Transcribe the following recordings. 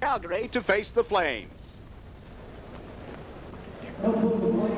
Calgary to face the Flames.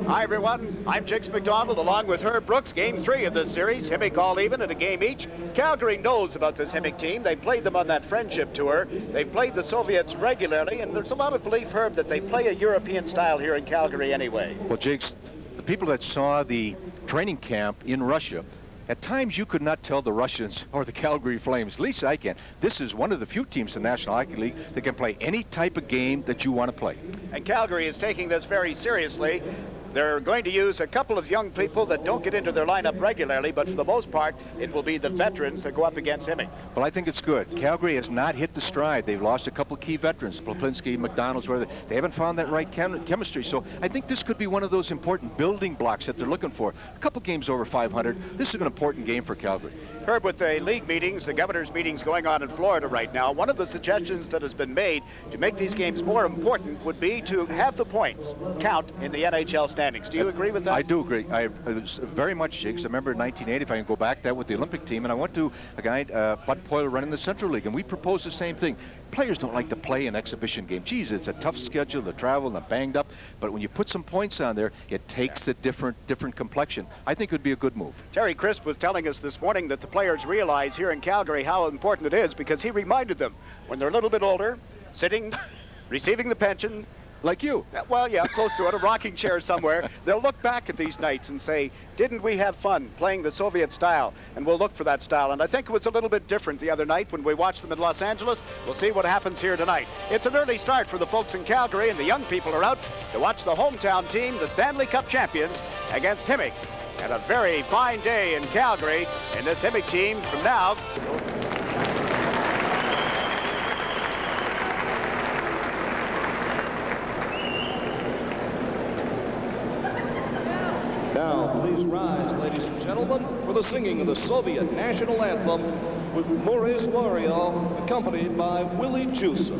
Hi, everyone. I'm Jigs McDonald along with Herb Brooks. Game 3 of this series. Himik all even at a game each. Calgary knows about this Himik team. They played them on that friendship tour. They've played the Soviets regularly, and there's a lot of belief, Herb, that they play a European style here in Calgary anyway. Well, Jigs, the people that saw the training camp in Russia, at times you could not tell the Russians or the Calgary Flames. At least I can. This is one of the few teams in the National Hockey League that can play any type of game that you want to play. And Calgary is taking this very seriously. They're going to use a couple of young people that don't get into their lineup regularly, but for the most part, it will be the veterans that go up against Himik. Well, I think it's good. Calgary has not hit the stride. They've lost a couple of key veterans, Plopinski, McDonald's, where they haven't found that right chemistry. So I think this could be one of those important building blocks that they're looking for. A couple games over 500. This is an important game for Calgary. Herb, with the league meetings, the governor's meetings going on in Florida right now, one of the suggestions that has been made to make these games more important would be to have the points count in the NHL standings. Do you agree with that? I do agree. I very much, Jigs. I remember in 1980, if I can go back, that with the Olympic team, and I went to a guy, Bud Poyle, running the Central League, and we proposed the same thing. Players don't like to play an exhibition game. Geez, it's a tough schedule, the travel, and the banged up, but when you put some points on there, it takes a different complexion. I think it would be a good move. Terry Crisp was telling us this morning that the players realize here in Calgary how important it is, because he reminded them when they're a little bit older, sitting, receiving the pension, like you. Well, yeah, close to it, a rocking chair somewhere. They'll look back at these nights and say, didn't we have fun playing the Soviet style? And we'll look for that style. And I think it was a little bit different the other night when we watched them in Los Angeles. We'll see what happens here tonight. It's an early start for the folks in Calgary, and the young people are out to watch the hometown team, the Stanley Cup champions, against Himik. And a very fine day in Calgary in this Himik team from now. Now, please rise, ladies and gentlemen, for the singing of the Soviet national anthem with Maurice L'Oreal, accompanied by Willie Juicer.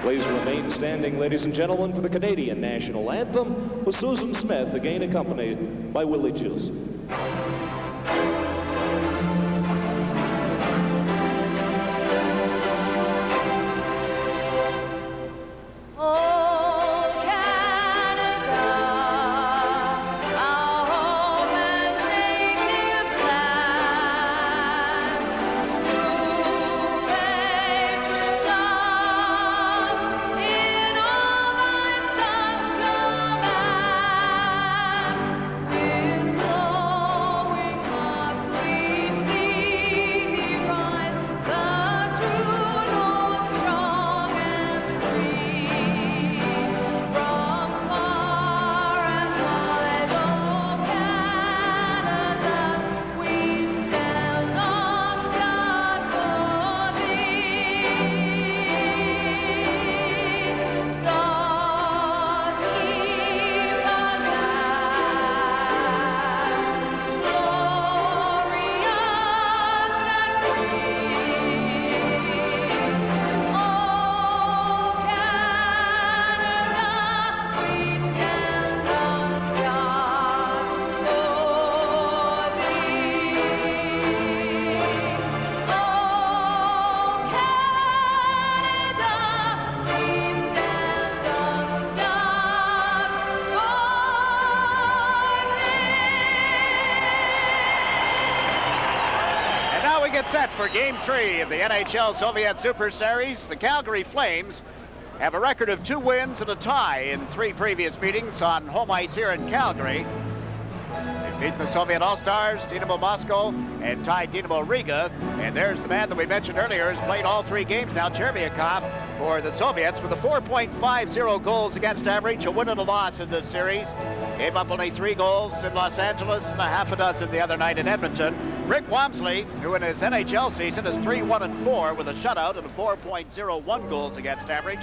Please remain standing, ladies and gentlemen, for the Canadian national anthem, with Susan Smith, again accompanied by Willie Juice. get set for Game 3 of the NHL Soviet Super Series. The Calgary Flames have a record of 2 wins and a tie in 3 previous meetings on home ice here in Calgary. They've beaten the Soviet All-Stars, Dynamo Moscow, and tied Dynamo Riga. And there's the man that we mentioned earlier, has played all 3 games now, Chervyakov, for the Soviets, with a 4.50 goals against average, a win and a loss in this series. Gave up only 3 goals in Los Angeles and a half a dozen the other night in Edmonton. Rick Wamsley, who in his NHL season is 3-1-4 with a shutout and a 4.01 goals against average.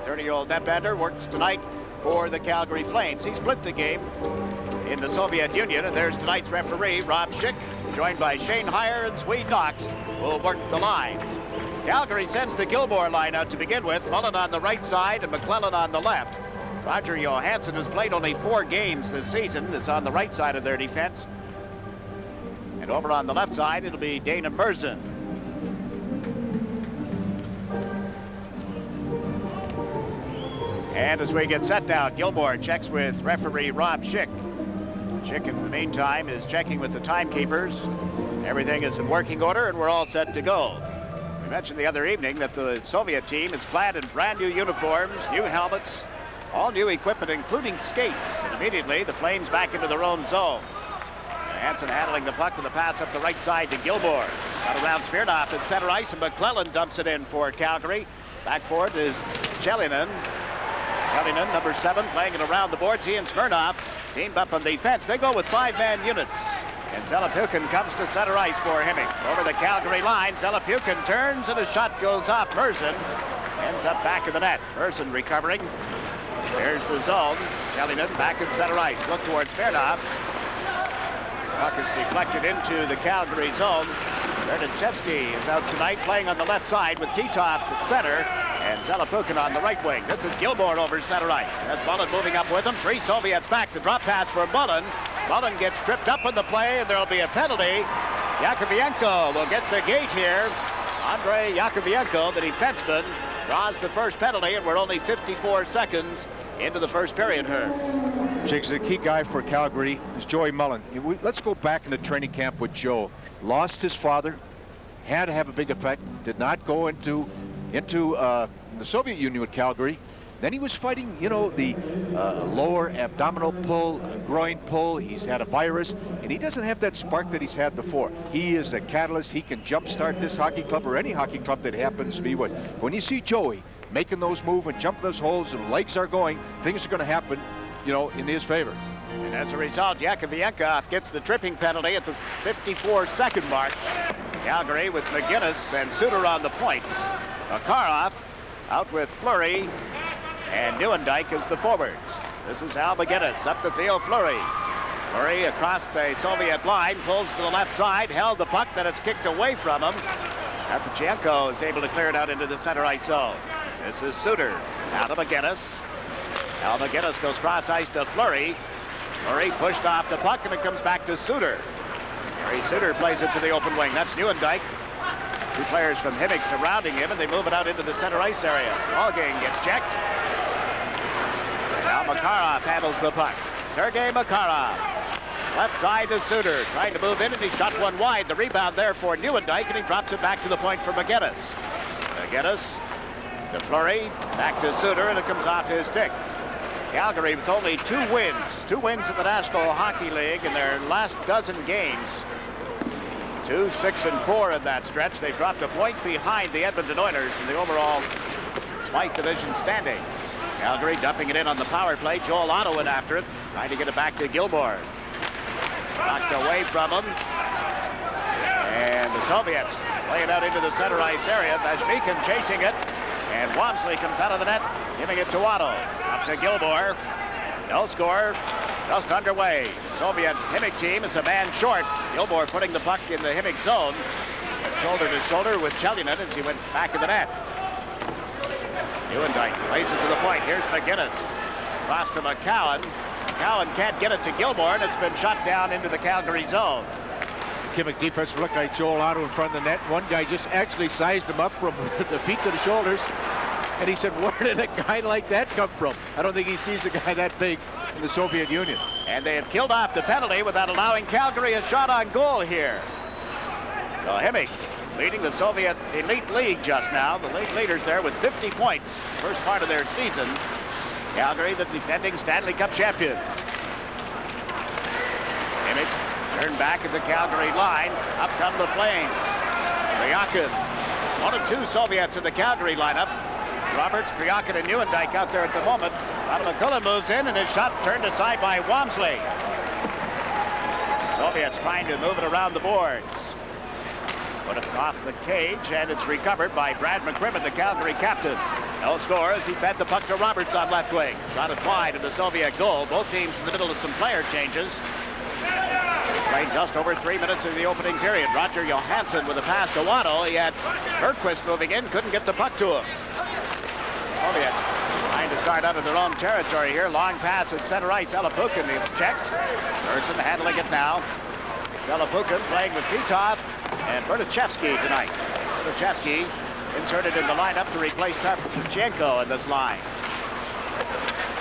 30-year-old netbander works tonight for the Calgary Flames. He split the game in the Soviet Union, and there's tonight's referee, Rob Schick, joined by Shane Heyer and Swede Knox, will work the lines. Calgary sends the Gilmore line out to begin with, Mullen on the right side and McClellan on the left. Roger Johansson has played only 4 games this season, is on the right side of their defense. And over on the left side, it'll be Dana Merzen. And as we get set now, Gilmore checks with referee Rob Schick. Schick, in the meantime, is checking with the timekeepers. Everything is in working order, and we're all set to go. We mentioned the other evening that the Soviet team is clad in brand new uniforms, new helmets, all new equipment, including skates. And immediately, the Flames back into their own zone. Hansen handling the puck with a pass up the right side to Gilmore. Got around Smirnoff at center ice, and McClellan dumps it in for Calgary. Back for it is Chelinen. Chelinen, number 7, playing it around the boards. He and Smirnoff teamed up on defense. They go with 5-man units. And Zelapukhin comes to center ice for Himik. Over the Calgary line, Zelapukhin turns, and a shot goes off. Merzen ends up back of the net. Merzen recovering. There's the zone. Chelinen back in center ice. Look towards Smirnoff. Puck is deflected into the Calgary zone. Berdachevsky is out tonight, playing on the left side with Titov at center and Zelapukhin on the right wing. This is Gilmore over center ice. That's Mullen moving up with him. 3 Soviets back. The drop pass for Mullen. Mullen gets tripped up in the play, and there'll be a penalty. Yakovenko will get the gate here. Andrei Yakovenko, the defenseman, draws the first penalty, and we're only 54 seconds into the first period here. Jigs, the key guy for Calgary is Joey Mullen. Let's go back in the training camp with Joe. Lost his father, had to have a big effect, did not go into the Soviet Union with Calgary. Then he was fighting, you know, the lower abdominal pull, groin pull. He's had a virus, and he doesn't have that spark that he's had before. He is a catalyst. He can jumpstart this hockey club or any hockey club that happens to be with. When you see Joey making those moves and jumping those holes and legs are going, things are going to happen, you know, in his favor. And as a result, Yakovenko gets the tripping penalty at the 54-second mark. Calgary with McGinnis and Suter on the points. Makarov out with Fleury, and Nieuwendyk is the forwards. This is Al McGinnis up to Theo Fleury. Fleury across the Soviet line, pulls to the left side, held the puck, then it's kicked away from him. Karpachenko is able to clear it out into the center ice zone. This is Suter, out to McGinnis. Al McGinnis goes cross ice to Fleury. Fleury pushed off the puck, and it comes back to Suter. Harry Suter plays it to the open wing. That's Nieuwendyk. 2 players from Himik surrounding him, and they move it out into the center ice area. Ballgame gets checked. Now Makarov handles the puck. Sergei Makarov. Left side to Suter, trying to move in, and he shot one wide. The rebound there for Nieuwendyk, and he drops it back to the point for McGinnis. McGinnis to Fleury, back to Suter, and it comes off his stick. Calgary with only 2 wins. 2 wins in the National Hockey League in their last dozen games. 2, 6, and 4 in that stretch. They dropped a point behind the Edmonton Oilers in the overall Smythe Division standings. Calgary dumping it in on the power play. Joel Otto went after it, trying to get it back to Gilmore. Knocked away from him. And the Soviets play it out into the center ice area. Vashmikin chasing it. And Wamsley comes out of the net, giving it to Otto. Up to Gilmore. No score. Just underway. Soviet Himik team is a man short. Gilmore putting the puck in the Himik zone. Shoulder to shoulder with Chelinen as he went back in the net. Nieuwendyk plays it to the point. Here's McGinnis. Cross to McCowan. McCowan can't get it to Gilmore, and it's been shot down into the Calgary zone. Himik defense looked like Joel Otto in front of the net. One guy just actually sized him up from the feet to the shoulders. And he said, where did a guy like that come from? I don't think he sees a guy that big in the Soviet Union. And they have killed off the penalty without allowing Calgary a shot on goal here. So Himik leading the Soviet Elite League just now. The league leaders there with 50 points. First part of their season. Calgary, the defending Stanley Cup champions. Himik turned back at the Calgary line. Up come the Flames. Priakin. One of two Soviets in the Calgary lineup. Roberts, Priakin, and Neuendijk out there at the moment. Radamakulin moves in, and his shot turned aside by Walmsley. Soviets trying to move it around the boards. Put it off the cage, and it's recovered by Brad McCrimmon, the Calgary captain. No score as he fed the puck to Roberts on left wing. Shot it wide of the Soviet goal. Both teams in the middle of some player changes. Played just over 3 minutes in the opening period. Roger Johansson with a pass to Waddle. He had Bergquist moving in, couldn't get the puck to him. Soviets trying to start out of their own territory here. Long pass at center ice. Elapukin is checked. Person handling it now. Elapukin playing with Titov and Berdichevsky tonight. Berdichevsky inserted in the lineup to replace Pavlichenko in this line.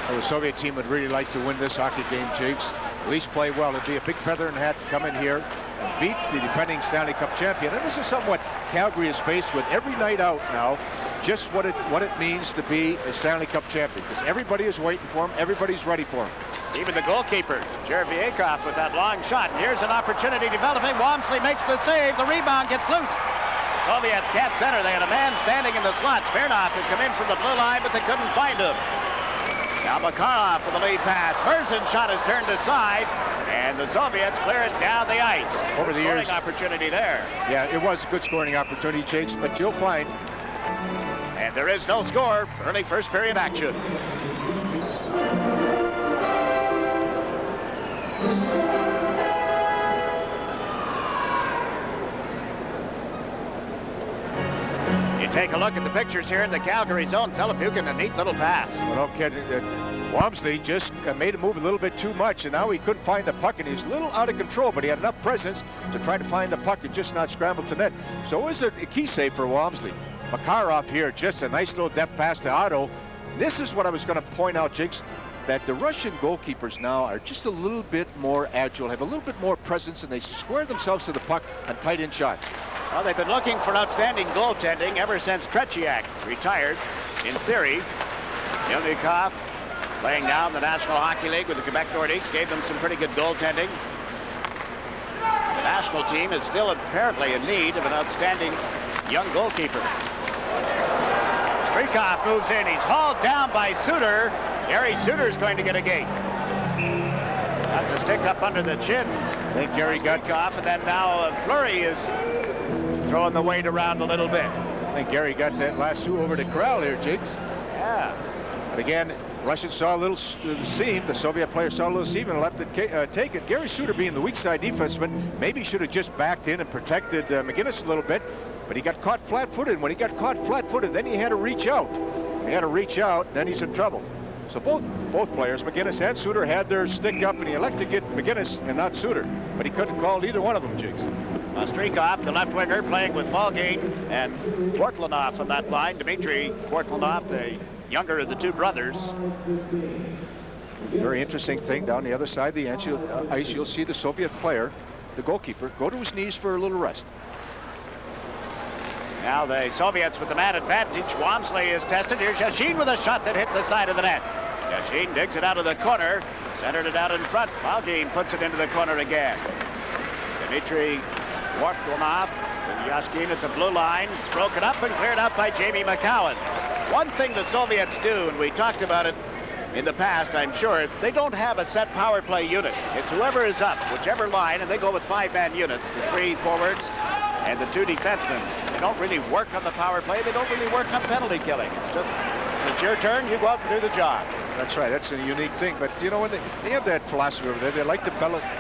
Well, the Soviet team would really like to win this hockey game, Jakes. At least play well. It'd be a big feather in the hat to come in here and beat the defending Stanley Cup champion. And this is somewhat Calgary is faced with every night out now. Just what it means to be a Stanley Cup champion, because everybody is waiting for him. Everybody's ready for him. Even the goalkeeper, Jereviakov, with that long shot. And here's an opportunity developing. Walmsley makes the save. The rebound gets loose. Soviets can't center. They had a man standing in the slot. Smirnov had come in from the blue line, but they couldn't find him. Now Makarov for the lead pass. Merzin's shot is turned aside, and the Soviets clear it down the ice. Over the years, opportunity there. Yeah, it was a good scoring opportunity, Jakes, but you'll find. And there is no score. Early first period action. You take a look at the pictures here in the Calgary zone. Elapukin, a neat little pass. Well, no kidding. Walmsley just made him move a little bit too much, and now he couldn't find the puck, and he's a little out of control, but he had enough presence to try to find the puck and just not scramble to net. So it was a key save for Walmsley. Makarov here, just a nice little depth pass to Otto. This is what I was going to point out, Jakes, that the Russian goalkeepers now are just a little bit more agile, have a little bit more presence, and they square themselves to the puck on tight-end shots. Well, they've been looking for outstanding goaltending ever since Tretiak retired, in theory. Yelnikov, playing now in the National Hockey League with the Quebec Nordiques, gave them some pretty good goaltending. The national team is still apparently in need of an outstanding young goalkeeper. Strykov moves in. He's hauled down by Suter. Gary Suter's going to get a gate. Got the stick up under the chin. I think Gary got Strykov, and then now Fleury is throwing the weight around a little bit. I think Gary got that lasso over to Corral here, Jakes. Yeah. But again, Russians saw a little seam. The Soviet player saw a little seam and left it take it. Gary Suter, being the weak side defenseman, maybe should have just backed in and protected McGinnis a little bit. But he got caught flat-footed. When he got caught flat-footed, then he had to reach out. He had to reach out, and then he's in trouble. So both players, McGinnis and Suter, had their stick up, and he elected to get McGinnis and not Suter. But he couldn't call either one of them, Jigs. Strykov, the left winger, playing with Volgin and Kwartlanov on that line. Dmitry Kwartlanov, the younger of the two brothers. Very interesting thing down the other side of the ice. You'll see the Soviet player, the goalkeeper, go to his knees for a little rest. Now the Soviets with the man advantage. Walmsley is tested. Here's Yashin with a shot that hit the side of the net. Yashin digs it out of the corner, centered it out in front. Volgin puts it into the corner again. Dmitry Kwartlanov and Yashin at the blue line. It's broken up and cleared out by Jamie McCowan. One thing the Soviets do, and we talked about it in the past, I'm sure, they don't have a set power play unit. It's whoever is up, whichever line, and they go with 5-man units, the 3 forwards and the 2 defensemen. They don't really work on the power play. They don't really work on penalty killing. It's your turn, you go out and do the job. That's right. That's a unique thing. But, you know, when they have that philosophy over there, they like to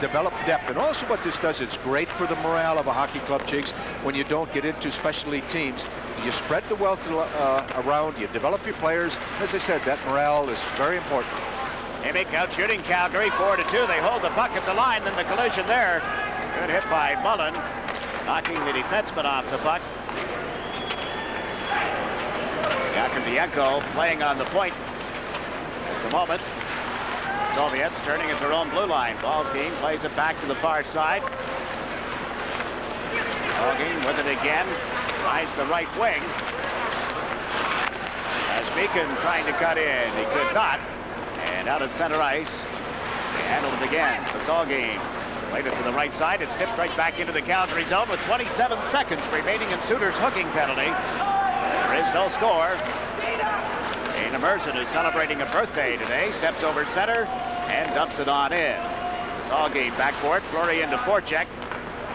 develop depth. And also what this does, it's great for the morale of a hockey club, Jakes, when you don't get into special league teams. You spread the wealth around, you develop your players. As I said, that morale is very important. Himik out shooting Calgary 4-2. They hold the puck at the line, then the collision there. Good hit by Mullen, knocking the defenseman off the puck. Yakovenko playing on the point at the moment. Soviets turning at their own blue line. Volgin plays it back to the far side. Hogging with it again. Tries the right wing. As Beacon trying to cut in. He could not. And out at center ice. They handled it again. Pasolgi played it to the right side. It's tipped right back into the Calgary zone with 27 seconds remaining in Suter's hooking penalty. There is no score. Dana Merson is celebrating a birthday today. Steps over center and dumps it on in. Pasolgi back for it. Fleury into forecheck.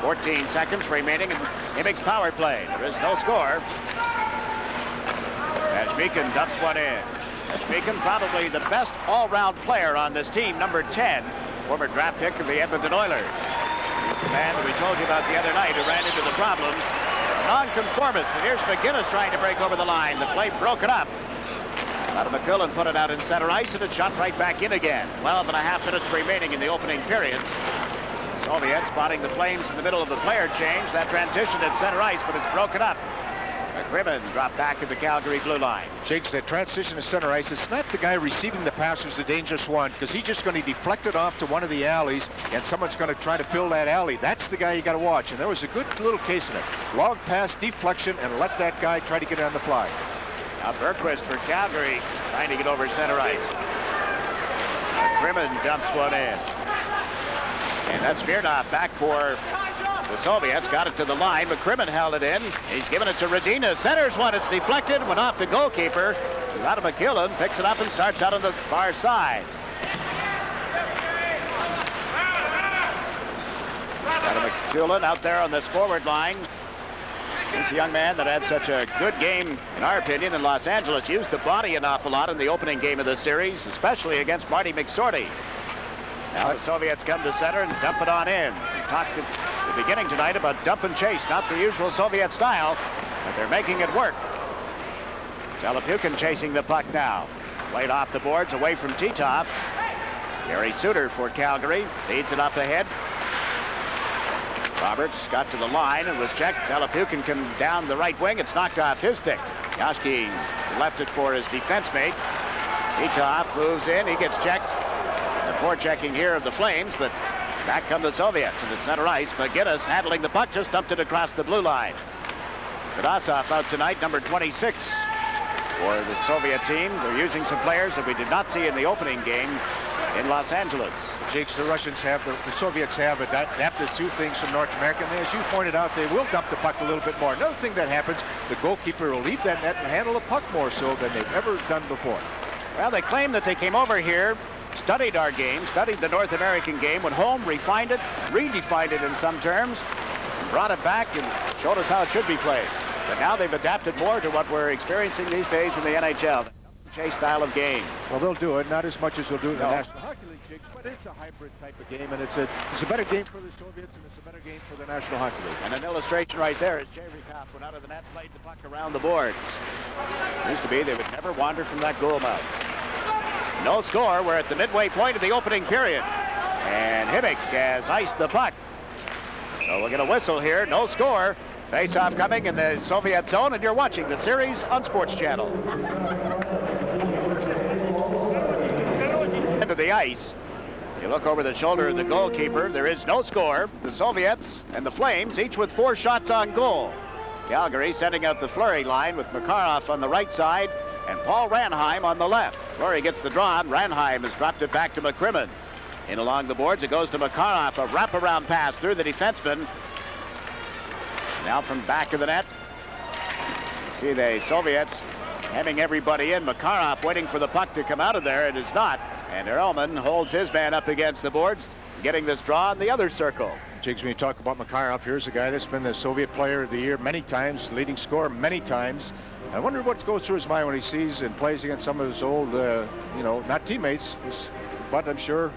14 seconds remaining in Himik's power play. There is no score. Beacon dumps one in. Beacon probably the best all-round player on this team, number 10, former draft pick of the Edmonton Oilers. He's the man that we told you about the other night who ran into the problems. A nonconformist, and here's McGinnis trying to break over the line. The play broken up. Adam McQuillan put it out in center ice, and it shot right back in again. 12 and a half minutes remaining in the opening period. Soviets spotting the Flames in the middle of the player change. That transition at center ice, but it's broken up. McCrimmon dropped back at the Calgary blue line. Jakes, that transition to center ice, it's not the guy receiving the pass who's the dangerous one, because he's just going to deflect it off to one of the alleys, and someone's going to try to fill that alley. That's the guy you got to watch, and there was a good little case in it. Long pass, deflection, and let that guy try to get it on the fly. Now Bergquist for Calgary trying to get over center ice. McCrimmon dumps one in. And that's Smirnov back for the Soviets. Got it to the line. McCrimmon held it in. He's given it to Radina. Centers one. It's deflected. Went off the goalkeeper. Adam McQuillan picks it up and starts out on the far side. Adam McQuillan out there on this forward line. He's a young man that had such a good game, in our opinion, in Los Angeles. Used the body an awful lot in the opening game of the series, especially against Marty McSorty. Now the Soviets come to center and dump it on in. We talked at the beginning tonight about dump and chase, not the usual Soviet style, but they're making it work. Zalapukin chasing the puck now. Played off the boards away from Titov. Gary Suter for Calgary. Feeds it up ahead. Roberts got to the line and was checked. Zalapukin come down the right wing. It's knocked off his stick. Yashki left it for his defense mate. Titov moves in. He gets checked. The forechecking here of the Flames, but back come the Soviets. And at center ice, McGinnis handling the puck, just dumped it across the blue line. Kodasov out tonight, number 26 for the Soviet team. They're using some players that we did not see in the opening game in Los Angeles. Jakes, the Russians have, the Soviets have adapted a few things from North America, and as you pointed out, they will dump the puck a little bit more. Another thing that happens, the goalkeeper will leave that net and handle the puck more so than they've ever done before. Well, they claim that they came over here, studied our game, studied the North American game, went home, refined it, redefined it in some terms, brought it back and showed us how it should be played. But now they've adapted more to what we're experiencing these days in the NHL. The chase style of game. Well, they'll do it, not as much as they'll do in the National Hockey League, Jakes, but it's a hybrid type of game, and it's a better game for the Soviets, and it's a better game for the National Hockey League. And an illustration right there is Chervikov went out of the net, played the puck around the boards. Used to be they would never wander from that goal mouth. No score. We're at the midway point of the opening period. And Himik has iced the puck. So we're going to whistle here. No score. Face-off coming in the Soviet zone, and you're watching the series on Sports Channel. Into the ice. You look over the shoulder of the goalkeeper. There is no score. The Soviets and the Flames, each with 4 shots on goal. Calgary sending out the Fleury line with Makarov on the right side and Paul Ranheim on the left. Fleury gets the draw, and Ranheim has dropped it back to McCrimmon. In along the boards, it goes to Makarov, a wraparound pass through the defenseman. Now from back of the net. You see the Soviets hemming everybody in. Makarov waiting for the puck to come out of there. It is not. And Ehrlman holds his man up against the boards, getting this draw in the other circle. Jakes, when you talk about Makarov, here's a guy that's been the Soviet Player of the Year many times, leading scorer many times. I wonder what goes through his mind when he sees and plays against some of his old, not teammates, but I'm sure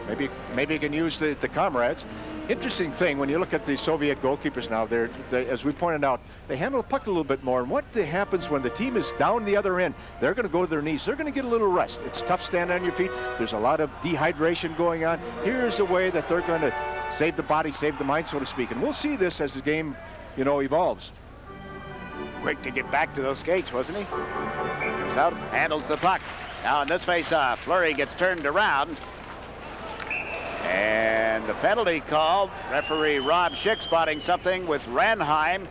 maybe he can use the comrades. Interesting thing, when you look at the Soviet goalkeepers now, they, as we pointed out, they handle the puck a little bit more. And what happens when the team is down the other end, they're going to go to their knees. They're going to get a little rest. It's tough standing on your feet. There's a lot of dehydration going on. Here's a way that they're going to save the body, save the mind, so to speak. And we'll see this as the game, evolves. Quick to get back to those skates, wasn't he? Comes out, handles the puck. Now in this face-off, Fleury gets turned around. And And the penalty call, referee Rob Schick spotting something with Ranheim.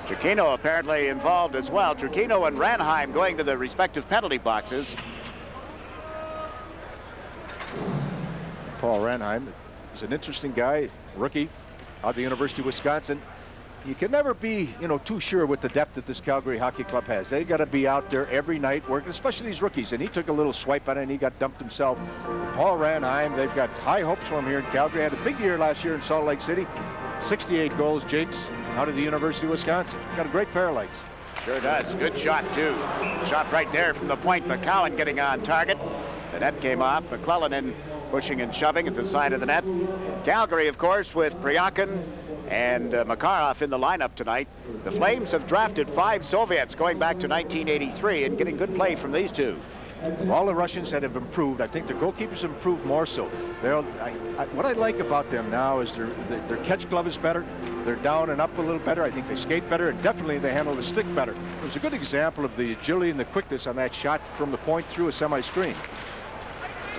Trujillo apparently involved as well. Trujillo and Ranheim going to the respective penalty boxes. Paul Ranheim is an interesting guy, rookie out of the University of Wisconsin. You can never be, too sure with the depth that this Calgary Hockey Club has. They got to be out there every night working, especially these rookies. And he took a little swipe at it and he got dumped himself. Paul Ranheim, they've got high hopes for him here in Calgary. Had a big year last year in Salt Lake City. 68 goals, Jakes, out of the University of Wisconsin. Got a great pair of legs. Sure does. Good shot, too. Shot right there from the point. McCowan getting on target. The net came off. McClellan in pushing and shoving at the side of the net. Calgary, of course, with Priakin and Makarov in the lineup tonight. The Flames have drafted 5 Soviets going back to 1983 and getting good play from these two. All the Russians that have improved, I think the goalkeepers improved more so. What I like about them now is their catch glove is better. They're down and up a little better. I think they skate better, and definitely they handle the stick better. It was a good example of the agility and the quickness on that shot from the point through a semi-screen.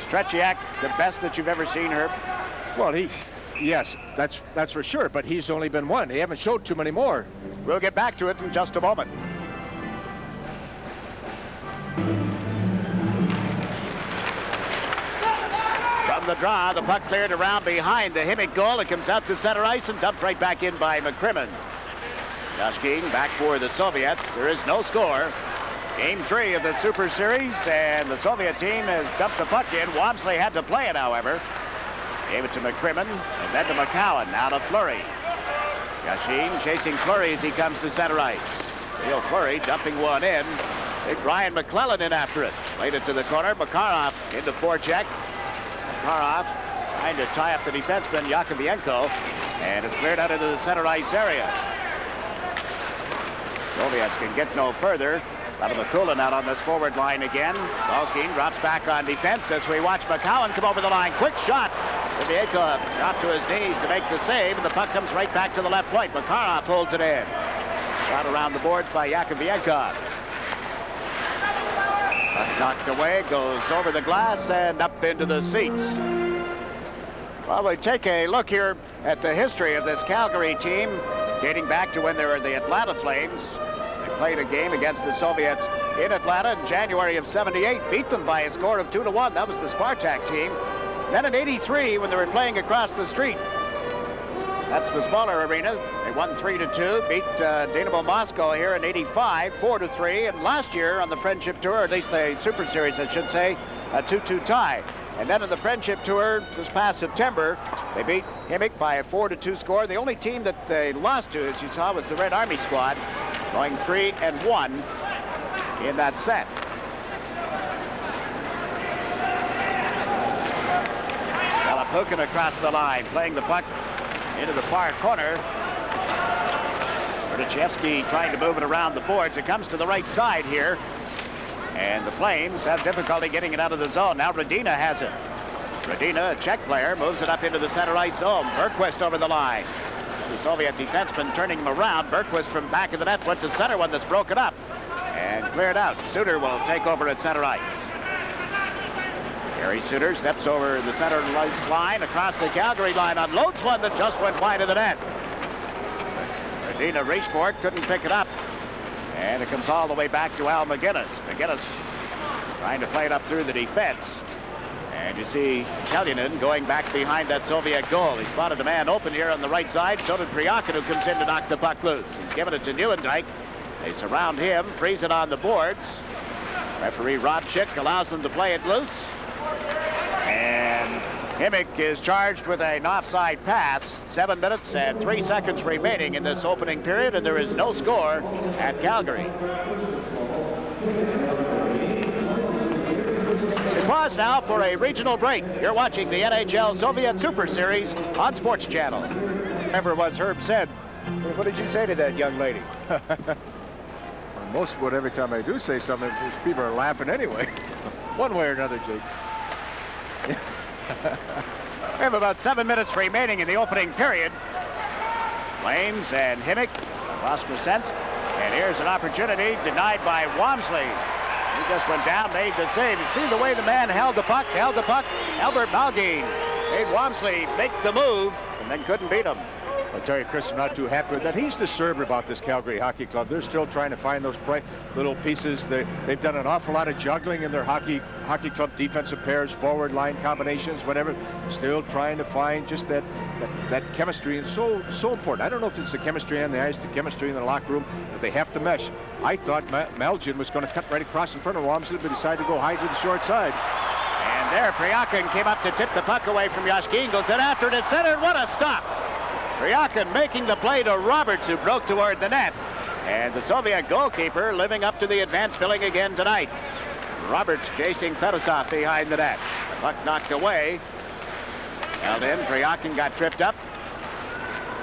Strechyak, the best that you've ever seen, Herb? Well, yes, that's for sure, but he's only been one. They haven't showed too many more. We'll get back to it in just a moment. From the draw, the puck cleared around behind the Himik goal. It comes out to center ice and dumped right back in by McCrimmon. Joshkin back for the Soviets. There is no score. Game 3 of the Super Series, and the Soviet team has dumped the puck in. Wamsley had to play it, however. Gave it to McCrimmon, and then to McCowan. Now to Fleury. Yashin chasing Fleury as he comes to center ice. Real Fleury dumping one in. Big Brian McClellan in after it. Played it to the corner. Makarov into forecheck. Makarov trying to tie up the defenseman, Yakovenko, and it's cleared out into the center ice area. Soviets can get no further. Makulin out on this forward line again. Walskeen drops back on defense as we watch McCowan come over the line. Quick shot. Sibiekov dropped to his knees to make the save, and the puck comes right back to the left point. Makarov holds it in. Shot around the boards by Yakovenko. Puck knocked away, goes over the glass and up into the seats. Well, we take a look here at the history of this Calgary team, dating back to when they were the Atlanta Flames. Played a game against the Soviets in Atlanta in January of '78, beat them by a score of 2-1. That was the Spartak team. Then in '83, when they were playing across the street, that's the smaller arena, they won 3-2, beat Dynamo Moscow here in '85, 4-3, and last year on the Friendship Tour, or at least the Super Series, I should say, a 2-2 tie. And then in the Friendship Tour this past September, they beat Himik by a 4-2 score. The only team that they lost to, as you saw, was the Red Army squad, going 3-1 in that set. Galapukin across the line, playing the puck into the far corner. Berdichevsky trying to move it around the boards. It comes to the right side here, and the Flames have difficulty getting it out of the zone. Now Radina has it. Radina, a Czech player, moves it up into the center ice zone. Bergquist over the line. The Soviet defenseman turning him around. Bergquist from back of the net went to center, one that's broken up and cleared out. Suter will take over at center ice. Gary Suter steps over the center ice line across the Calgary line, unloads one that just went wide of the net. Radina reached for it, couldn't pick it up, and it comes all the way back to Al McGinnis. McGinnis trying to play it up through the defense. And you see Kalinin going back behind that Soviet goal. He spotted a man open here on the right side. So did Priakin, who comes in to knock the puck loose. He's given it to Nieuwendyk. They surround him, freeze it on the boards. Referee Rob Schick allows them to play it loose. And Himik is charged with an offside pass. 7 minutes and 3 seconds remaining in this opening period, and there is no score at Calgary. We pause now for a regional break. You're watching the NHL Soviet Super Series on Sports Channel. Remember what Herb said. What did you say to that young lady? Most would every time I do say something, people are laughing anyway. One way or another, Jakes. We have about 7 minutes remaining in the opening period. Flames and Himik, Voskressensk. And here's an opportunity denied by Wamsley. He just went down, made the save. You see the way the man held the puck. Albert Malgine made Wamsley make the move and then couldn't beat him. I'll tell you, Chris, I'm not too happy with that. He's disturbed about this Calgary Hockey Club. They're still trying to find those little pieces. They've done an awful lot of juggling in their hockey club defensive pairs, forward line combinations, whatever. Still trying to find just that chemistry, and so important. I don't know if it's the chemistry on the ice, the chemistry in the locker room, but they have to mesh. I thought Malgin was going to cut right across in front of Wamsley, but decided to go high to the short side. And there, Priakin came up to tip the puck away from Yashki Ingles, and after it, centered. What a stop! Priakin making the play to Roberts, who broke toward the net. And the Soviet goalkeeper living up to the advanced billing again tonight. Roberts chasing Fedosov behind the net. The puck knocked away. Held in. Priakin got tripped up.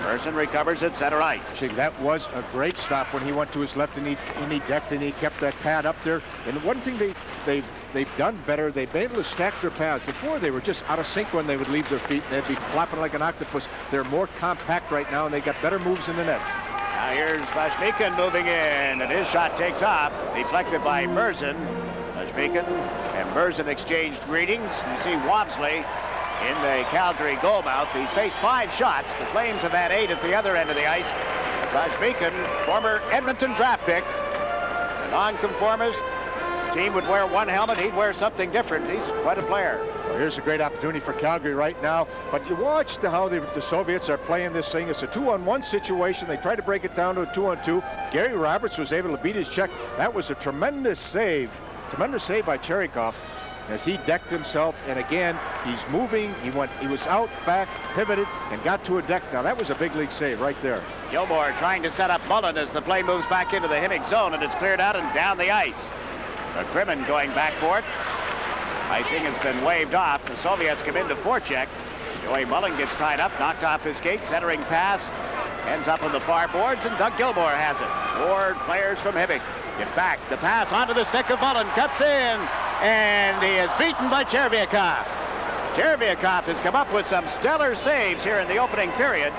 Merson recovers at center ice. That was a great stop when he went to his left and he decked and he kept that pad up there. And one thing they've done better, they've been able to stack their pads. Before they were just out of sync when they would leave their feet and they'd be flopping like an octopus. They're more compact right now and they got better moves in the net. Now here's Vashmikin moving in, and his shot takes off, deflected by Merson. Vashmikin and Merson exchanged greetings. You see Wamsley in the Calgary goal mouth. He's faced 5 shots. The Flames have had 8 at the other end of the ice. Vashmikin, former Edmonton draft pick, a nonconformist. Team would wear one helmet, he'd wear something different. He's quite a player. Well, here's a great opportunity for Calgary right now. But you watch how the Soviets are playing this thing. It's a 2-on-1 situation. They try to break it down to a 2-on-2. Gary Roberts was able to beat his check. That was a tremendous save. Tremendous save by Cherikov as he decked himself. And again, he's moving. He was out, back, pivoted, and got to a deck. Now, that was a big league save right there. Gilmore trying to set up Mullen as the play moves back into the Himmick zone, and it's cleared out and down the ice. Crimmon going back for it. Icing has been waved off. The Soviets come into forecheck. Joey Mullen gets tied up, knocked off his skate. Centering pass ends up on the far boards, and Doug Gilmore has it. 4 players from Himmick get back. The pass onto the stick of Mullen, cuts in, and he is beaten by Cherviakov. Cherviakov has come up with some stellar saves here in the opening period.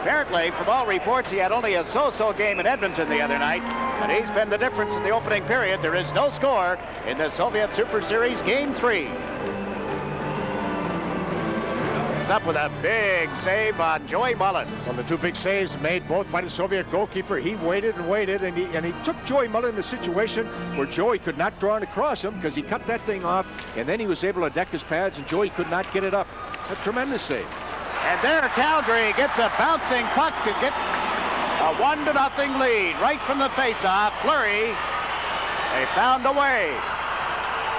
Apparently, from all reports, he had only a so-so game in Edmonton the other night, and he's been the difference in the opening period. There is no score in the Soviet Super Series Game 3. He's up with a big save on Joey Mullen. Well, the 2 big saves made both by the Soviet goalkeeper. He waited and waited, and he took Joey Mullen in a situation where Joey could not draw it across him because he cut that thing off, and then he was able to deck his pads, and Joey could not get it up. A tremendous save. And there, Calgary gets a bouncing puck to get a 1-0 lead right from the faceoff. Fleury, they found a way.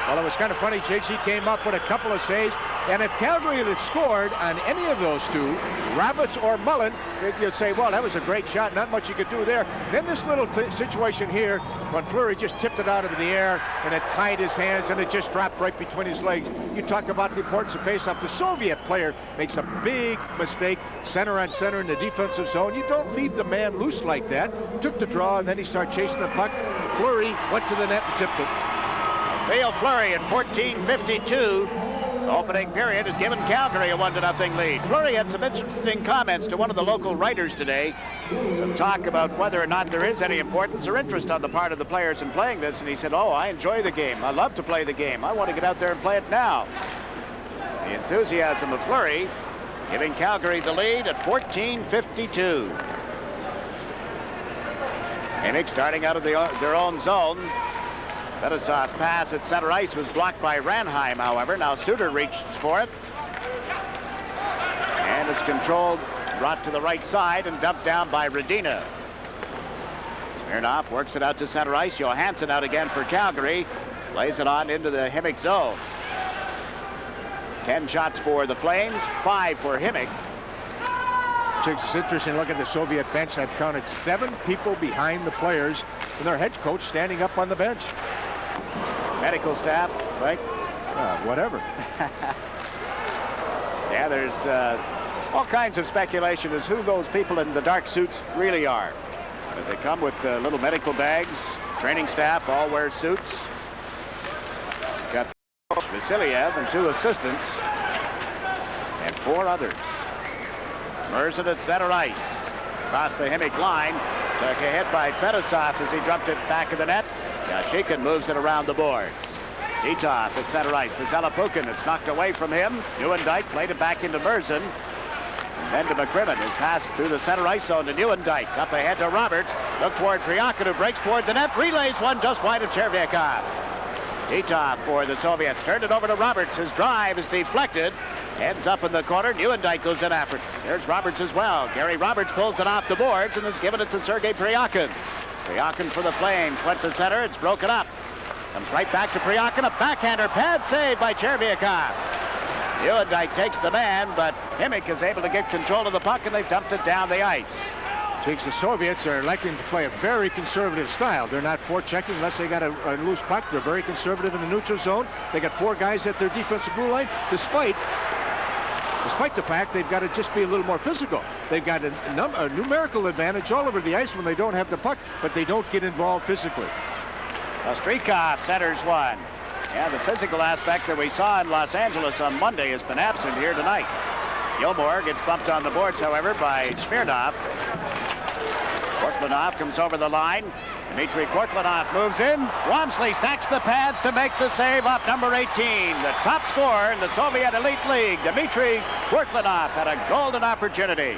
Well, it was kind of funny, Jigs. He came up with a couple of saves, and if Calgary had scored on any of those 2, Roberts or Mullen, you'd say, well, that was a great shot, not much you could do there. Then this little situation here, when Fleury just tipped it out into the air, and it tied his hands, and it just dropped right between his legs. You talk about the importance of face-off. The Soviet player makes a big mistake, center on center in the defensive zone. You don't leave the man loose like that. Took the draw, and then he started chasing the puck. Fleury went to the net and tipped it. Theo Fleury at 14:52. Opening period has given Calgary a 1-0 lead. Fleury had some interesting comments to one of the local writers today. Some talk about whether or not there is any importance or interest on the part of the players in playing this. And he said, oh, I enjoy the game. I love to play the game. I want to get out there and play it now. The enthusiasm of Fleury giving Calgary the lead at 14:52. Himmick starting out of their own zone. Fedosov's pass at center ice was blocked by Ranheim, however. Now Suter reaches for it. And it's controlled, brought to the right side, and dumped down by Radina. Smirnoff works it out to center ice. Johansson out again for Calgary. Lays it on into the Himmick zone. 10 shots for the Flames, 5 for Himmick. It's interesting to look at the Soviet bench. I've counted 7 people behind the players and their head coach standing up on the bench. Medical staff, right? Whatever. Yeah, there's all kinds of speculation as who those people in the dark suits really are. They come with little medical bags. Training staff all wear suits. Got Vasiliev and 2 assistants and 4 others. Merson at center ice. Across the Himmick line. Took a hit by Fedosov as he dropped it back of the net. Shekin moves it around the boards. Titov at center ice to Zalapukin. It's knocked away from him. Nieuwendyk played it back into Merzen. And then to McCrimmon. His pass through the center ice zone to Nieuwendyk. Up ahead to Roberts. Look toward Priakin, who breaks toward the net. Relays one just wide of Chervyakov. Titov for the Soviets. Turned it over to Roberts. His drive is deflected. Ends up in the corner. Nieuwendyk goes in after it. There's Roberts as well. Gary Roberts pulls it off the boards and has given it to Sergei Priakin. Priakin for the Flames. Went to center. It's broken up. Comes right back to Priakin. A backhander. Pad save by Chervyakov. Nieuwendyk takes the man, but Himik is able to get control of the puck, and they've dumped it down the ice. Jakes, the Soviets are likely to play a very conservative style. They're not forechecking unless they got a loose puck. They're very conservative in the neutral zone. They got 4 guys at their defensive blue line, despite the fact they've got to just be a little more physical. They've got a numerical advantage all over the ice when they don't have the puck, but they don't get involved physically. Ostrikov centers one. Yeah, the physical aspect that we saw in Los Angeles on Monday has been absent here tonight. Gilmore gets bumped on the boards, however, by Smirnov. Kortlanov comes over the line. Dmitry Kortlanov moves in. Wamsley stacks the pads to make the save off number 18. The top scorer in the Soviet Elite League, Dmitry Kortlanov, had a golden opportunity.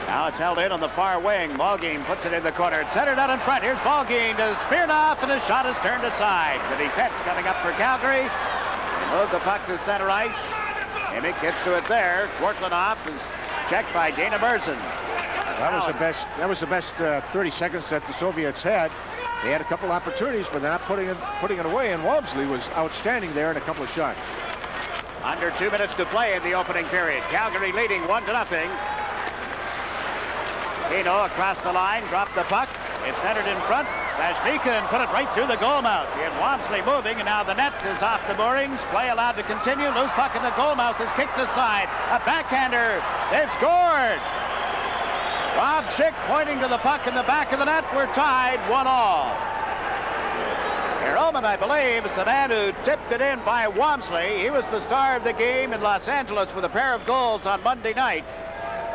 Now it's held in on the far wing. Malgin puts it in the corner. It's centered out in front. Here's Malgin to Smirnov, and his shot is turned aside. The defense coming up for Calgary. They move the puck to center ice. Himik gets to it there. Kortlanov is checked by Dana Merzen. That was the best 30 seconds that the Soviets had. They had a couple opportunities, but they're not putting it away, and Walmsley was outstanding there in a couple of shots. Under 2 minutes to play in the opening period. Calgary leading 1-0. Kino across the line, dropped the puck. It's centered in front. Vashnikin put it right through the goal mouth. He had Wamsley moving, and now the net is off the moorings. Play allowed to continue. Loose puck in the goal mouth is kicked aside. A backhander. They've scored. Rob Schick pointing to the puck in the back of the net. We're tied 1-1. Roman, I believe, is the man who tipped it in by Wamsley. He was the star of the game in Los Angeles with a pair of goals on Monday night.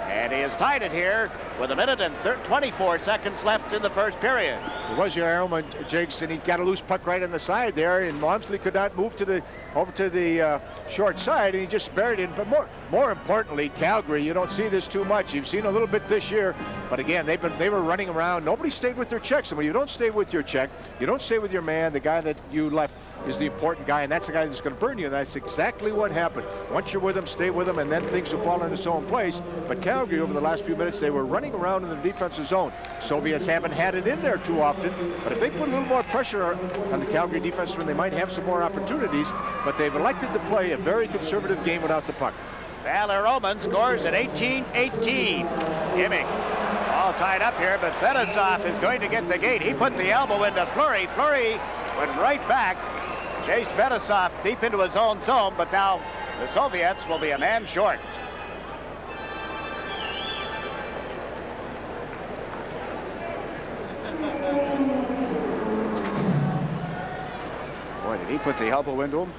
And he has tied it here with 1 minute and 24 seconds left in the first period. It was your arrowman, Jakes, and he got a loose puck right on the side there, and Walmsley could not move over to the short side, and he just buried it. But more importantly, Calgary, you don't see this too much. You've seen a little bit this year, but again, they were running around. Nobody stayed with their checks, and when you don't stay with your check, you don't stay with your man, the guy that you left is the important guy, and that's the guy that's going to burn you, and that's exactly what happened. Once you're with him, stay with him, and then things will fall into its own place. But Calgary, over the last few minutes, they were running around in the defensive zone. Soviets haven't had it in there too often, but if they put a little more pressure on the Calgary defense, they might have some more opportunities, but they've elected to play a very conservative game without the puck. Valer Roman scores at 18-18. Himik all tied up here, but Fedosov is going to get the gate. He put the elbow into Fleury. Fleury went right back. Chased Fedosov deep into his own zone, but now the Soviets will be a man short. Boy, did he put the elbow into him?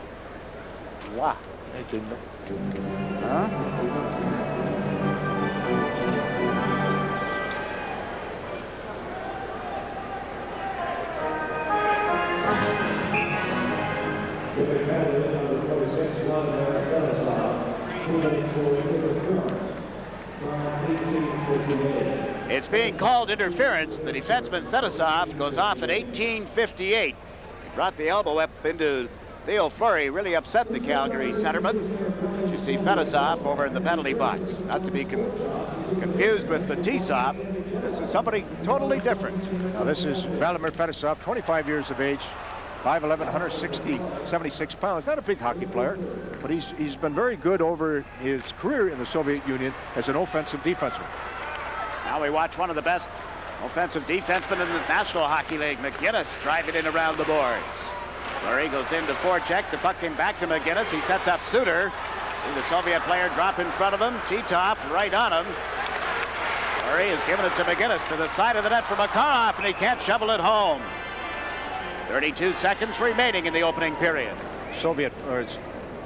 Wow. I didn't know. Huh? It's being called interference. The defenseman Fedosov goes off at 18:58. He brought the elbow up into Theo Fleury, really upset the Calgary centerman. You see Fedosov over in the penalty box. Not to be confused with Fetisov. This is somebody totally different. Now this is Vladimir Fedosov, 25 years of age, 5'11", 76 pounds. Not a big hockey player, but he's been very good over his career in the Soviet Union as an offensive defenseman. Now we watch one of the best offensive defensemen in the National Hockey League, McGinnis, driving in around the boards. Fleury goes into forecheck. The puck came back to McGinnis. He sets up Suter. See the Soviet player drop in front of him. Titov right on him. Fleury has given it to McGinnis to the side of the net for Makarov, and he can't shovel it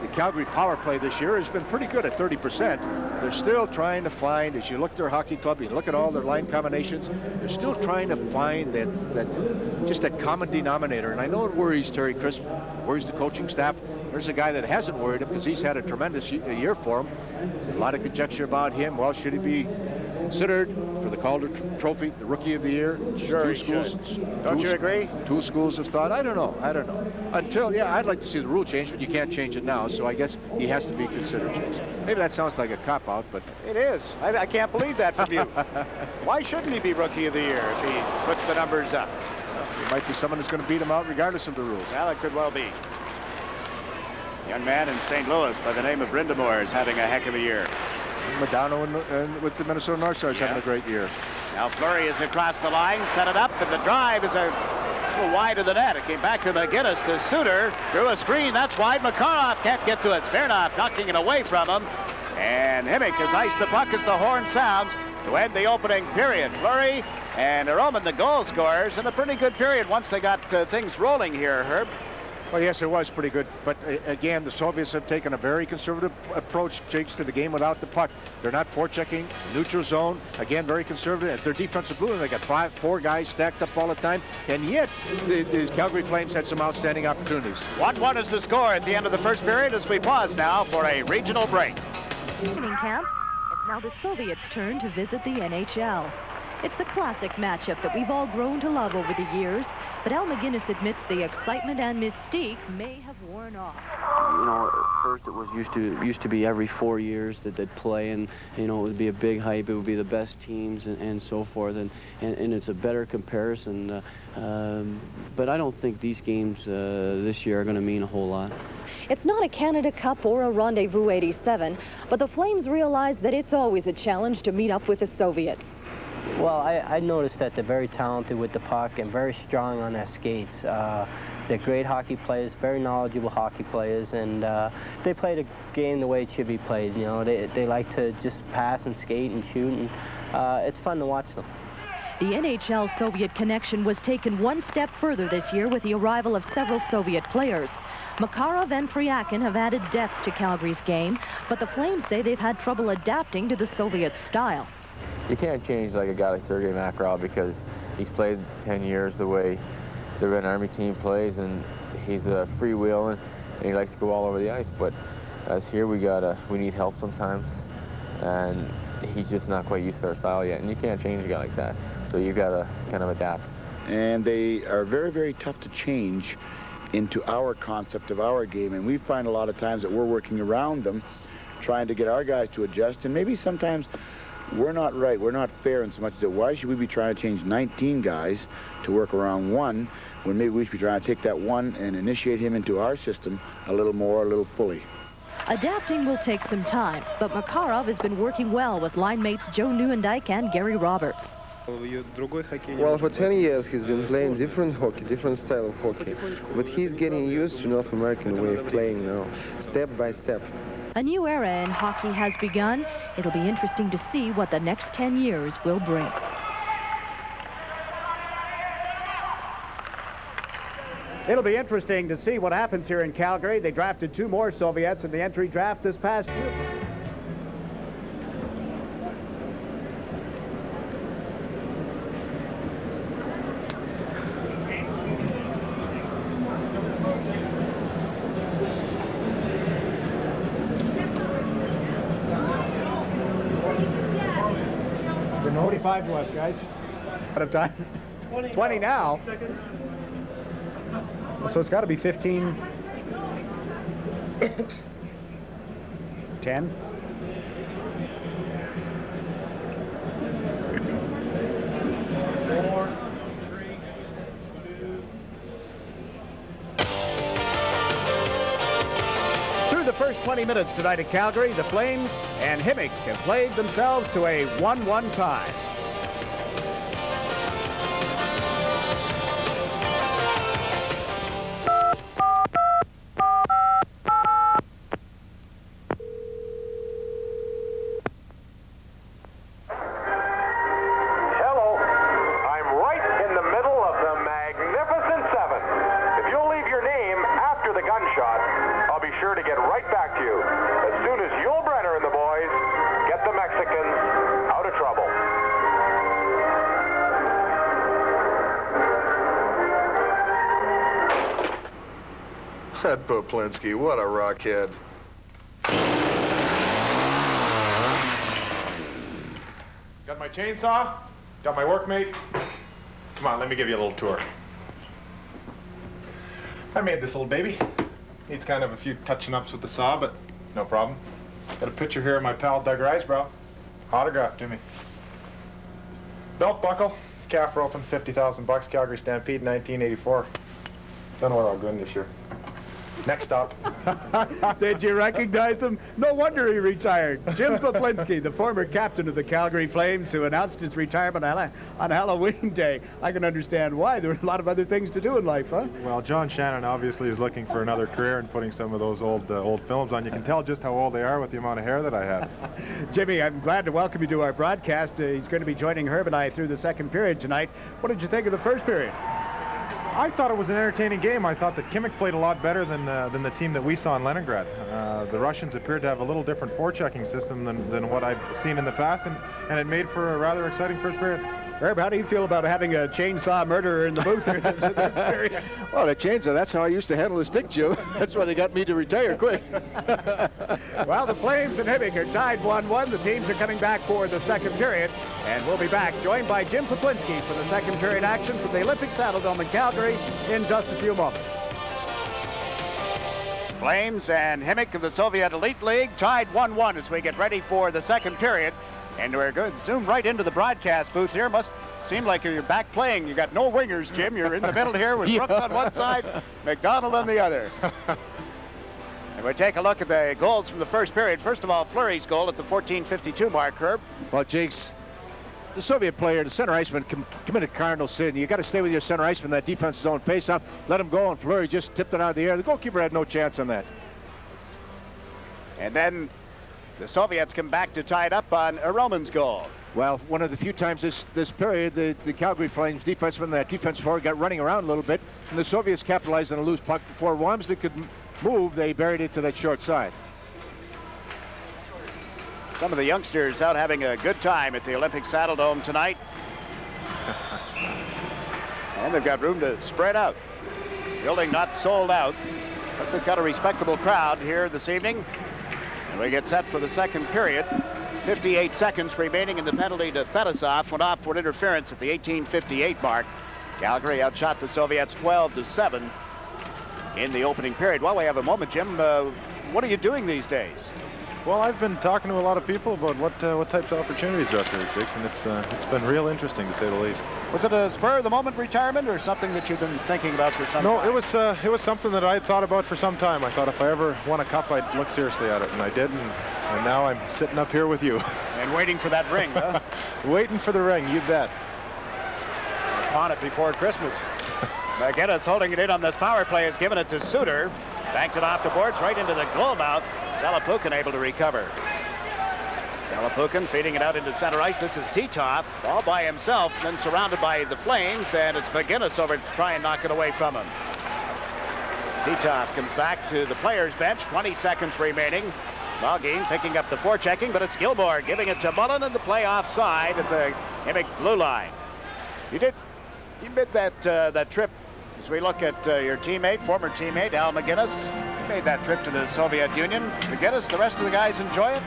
the Calgary power play this year has been pretty good at 30%. They're still trying to find, as you look at their hockey club, you look at all their line combinations, they're still trying to find that common denominator. And I know it worries Terry Crisp, worries the coaching staff. There's a guy that hasn't worried him because he's had a tremendous year for him. A lot of conjecture about him. Well, should he be considered for the Calder Trophy, the Rookie of the Year? Sure, he should. Don't you agree? Two schools of thought. I don't know. Until, yeah, I'd like to see the rule change, but you can't change it now, so I guess he has to be considered, Jason. Maybe that sounds like a cop-out, but... It is. I can't believe that from you. Why shouldn't he be Rookie of the Year if he puts the numbers up? Well, there might be someone who's going to beat him out regardless of the rules. Well, it could well be. Young man in St. Louis by the name of Brindamore is having a heck of a year. Madano and with the Minnesota North Stars having a great year. Now Fleury is across the line, set it up, and the drive is a little wide of the net. It came back to McGinnis to Suter. Through a screen, that's wide. Makarov can't get to it. Smirnoff knocking it away from him. And Himik has iced the puck as the horn sounds to end the opening period. Fleury and Roman, the goal scorers, in a pretty good period once they got things rolling here, Herb. Well, yes, it was pretty good. But again, the Soviets have taken a very conservative approach, Jakes, to the game without the puck. They're not forechecking, neutral zone. Again, very conservative. At their defensive blue, they got four guys stacked up all the time. And yet, the Calgary Flames had some outstanding opportunities. 1-1 is the score at the end of the first period as we pause now for a regional break. Training camp. It's now the Soviets' turn to visit the NHL. It's the classic matchup that we've all grown to love over the years, but Al McGinnis admits the excitement and mystique may have worn off. You know, at first it was used to be every 4 years that they'd play, and you know, it would be a big hype. It would be the best teams and so forth, and it's a better comparison. But I don't think these games this year are going to mean a whole lot. It's not a Canada Cup or a Rendezvous 87, but the Flames realize that it's always a challenge to meet up with the Soviets. Well, I noticed that they're very talented with the puck and very strong on their skates. They're great hockey players, very knowledgeable hockey players, and they play the game the way it should be played. You know, they like to just pass and skate and shoot, and it's fun to watch them. The NHL-Soviet connection was taken one step further this year with the arrival of several Soviet players. Makarov and Pryakin have added depth to Calgary's game, but the Flames say they've had trouble adapting to the Soviet style. You can't change like a guy like Sergei Makarov because he's played 10 years the way the Red Army team plays, and he's freewheeling and he likes to go all over the ice. But as here we need help sometimes, and he's just not quite used to our style yet. And you can't change a guy like that, so you got to kind of adapt. And they are very, very tough to change into our concept of our game, and we find a lot of times that we're working around them, trying to get our guys to adjust, and maybe sometimes we're not right, we're not fair in so much that why should we be trying to change 19 guys to work around one when maybe we should be trying to take that one and initiate him into our system a little more, a little fully. Adapting will take some time, but Makarov has been working well with line mates Joe Nieuwendyk and Gary Roberts. Well, for 10 years he's been playing different hockey, different style of hockey, but he's getting used to North American way of playing now, step by step. A new era in hockey has begun. It'll be interesting to see what the next 10 years will bring. It'll be interesting to see what happens here in Calgary. They drafted 2 more Soviets in the entry draft this past year. We're 45 to us, guys. Out of time. 20 now. So it's got to be 15. 10. Through the first 20 minutes tonight at Calgary, the Flames and Himik have played themselves to a 1-1 tie. I'll be sure to get right back. Poplinsky, what a rockhead. Got my chainsaw? Got my workmate? Come on, let me give you a little tour. I made this little baby. Needs kind of a few touching ups with the saw, but no problem. Got a picture here of my pal Doug Risebrough. Autographed to me. Belt buckle, calf roping, 50,000 bucks, Calgary Stampede, 1984. Don't know where I'll go in this year. Next up. Did you recognize him? No wonder he retired. Jim Poplinsky, the former captain of the Calgary Flames, who announced his retirement on Halloween Day. I can understand why. There were a lot of other things to do in life, huh? Well, John Shannon obviously is looking for another career and putting some of those old films on. You can tell just how old they are with the amount of hair that I have. Jimmy, I'm glad to welcome you to our broadcast. He's going to be joining Herb and I through the second period tonight. What did you think of the first period? I thought it was an entertaining game. I thought that Himik played a lot better than the team that we saw in Leningrad. The Russians appeared to have a little different forechecking system than what I've seen in the past, and it made for a rather exciting first period. Herb, how do you feel about having a chainsaw murderer in the booth here this period? Well, the chainsaw, that's how I used to handle the stick, Joe. That's why they got me to retire quick. Well, the Flames and Himik are tied 1-1. The teams are coming back for the second period, and we'll be back joined by Jim Poplinsky for the second period action from the Olympic Saddledome in Calgary in just a few moments. Flames and Himik of the Soviet Elite League tied 1-1 as we get ready for the second period. And we're going to zoom right into the broadcast booth here. Must seem like you're back playing. You got no wingers, Jim. You're in the middle here with Brooks on one side, McDonald on the other. And we take a look at the goals from the first period. First of all, Fleury's goal at the 14:52 mark, Herb. Well, Jakes, the Soviet player, the center iceman, committed cardinal sin. You got to stay with your center iceman. That defense zone face-off. Let him go, and Fleury just tipped it out of the air. The goalkeeper had no chance on that. And then the Soviets come back to tie it up on a Roman's goal. Well, one of the few times this period, the Calgary Flames defenseman, that defense forward, got running around a little bit, and the Soviets capitalized on a loose puck. Before Wamsley could move, they buried it to that short side. Some of the youngsters out having a good time at the Olympic Saddledome tonight. And they've got room to spread out. Building not sold out, but they've got a respectable crowd here this evening. And we get set for the second period. 58 seconds remaining, in the penalty to Fedosov went off for interference at the 18:58 mark. Calgary outshot the Soviets 12-7 in the opening period. While we have a moment, Jim, what are you doing these days? Well, I've been talking to a lot of people about what types of opportunities are out there, Jakes, and it's been real interesting, to say the least. Was it a spur-of-the-moment retirement or something that you've been thinking about for some time? No, it was something that I had thought about for some time. I thought if I ever won a cup, I'd look seriously at it, and I did, and now I'm sitting up here with you. And waiting for that ring, huh? Waiting for the ring, you bet. Upon it before Christmas. McGinnis holding it in on this power play, has given it to Suter. Banked it off the boards right into the goal mouth. Zalapukin able to recover. Zalapukin feeding it out into center ice. This is Titov all by himself, then surrounded by the Flames, and it's McGinnis over to try and knock it away from him. Titov comes back to the players' bench. 20 seconds remaining. Malgin picking up the forechecking, but it's Gilmore giving it to Mullen, and the play offside at the Himik blue line. You made that trip. As we look at your teammate, former teammate, Al McGinnis, he made that trip to the Soviet Union. McGinnis, the rest of the guys enjoy it?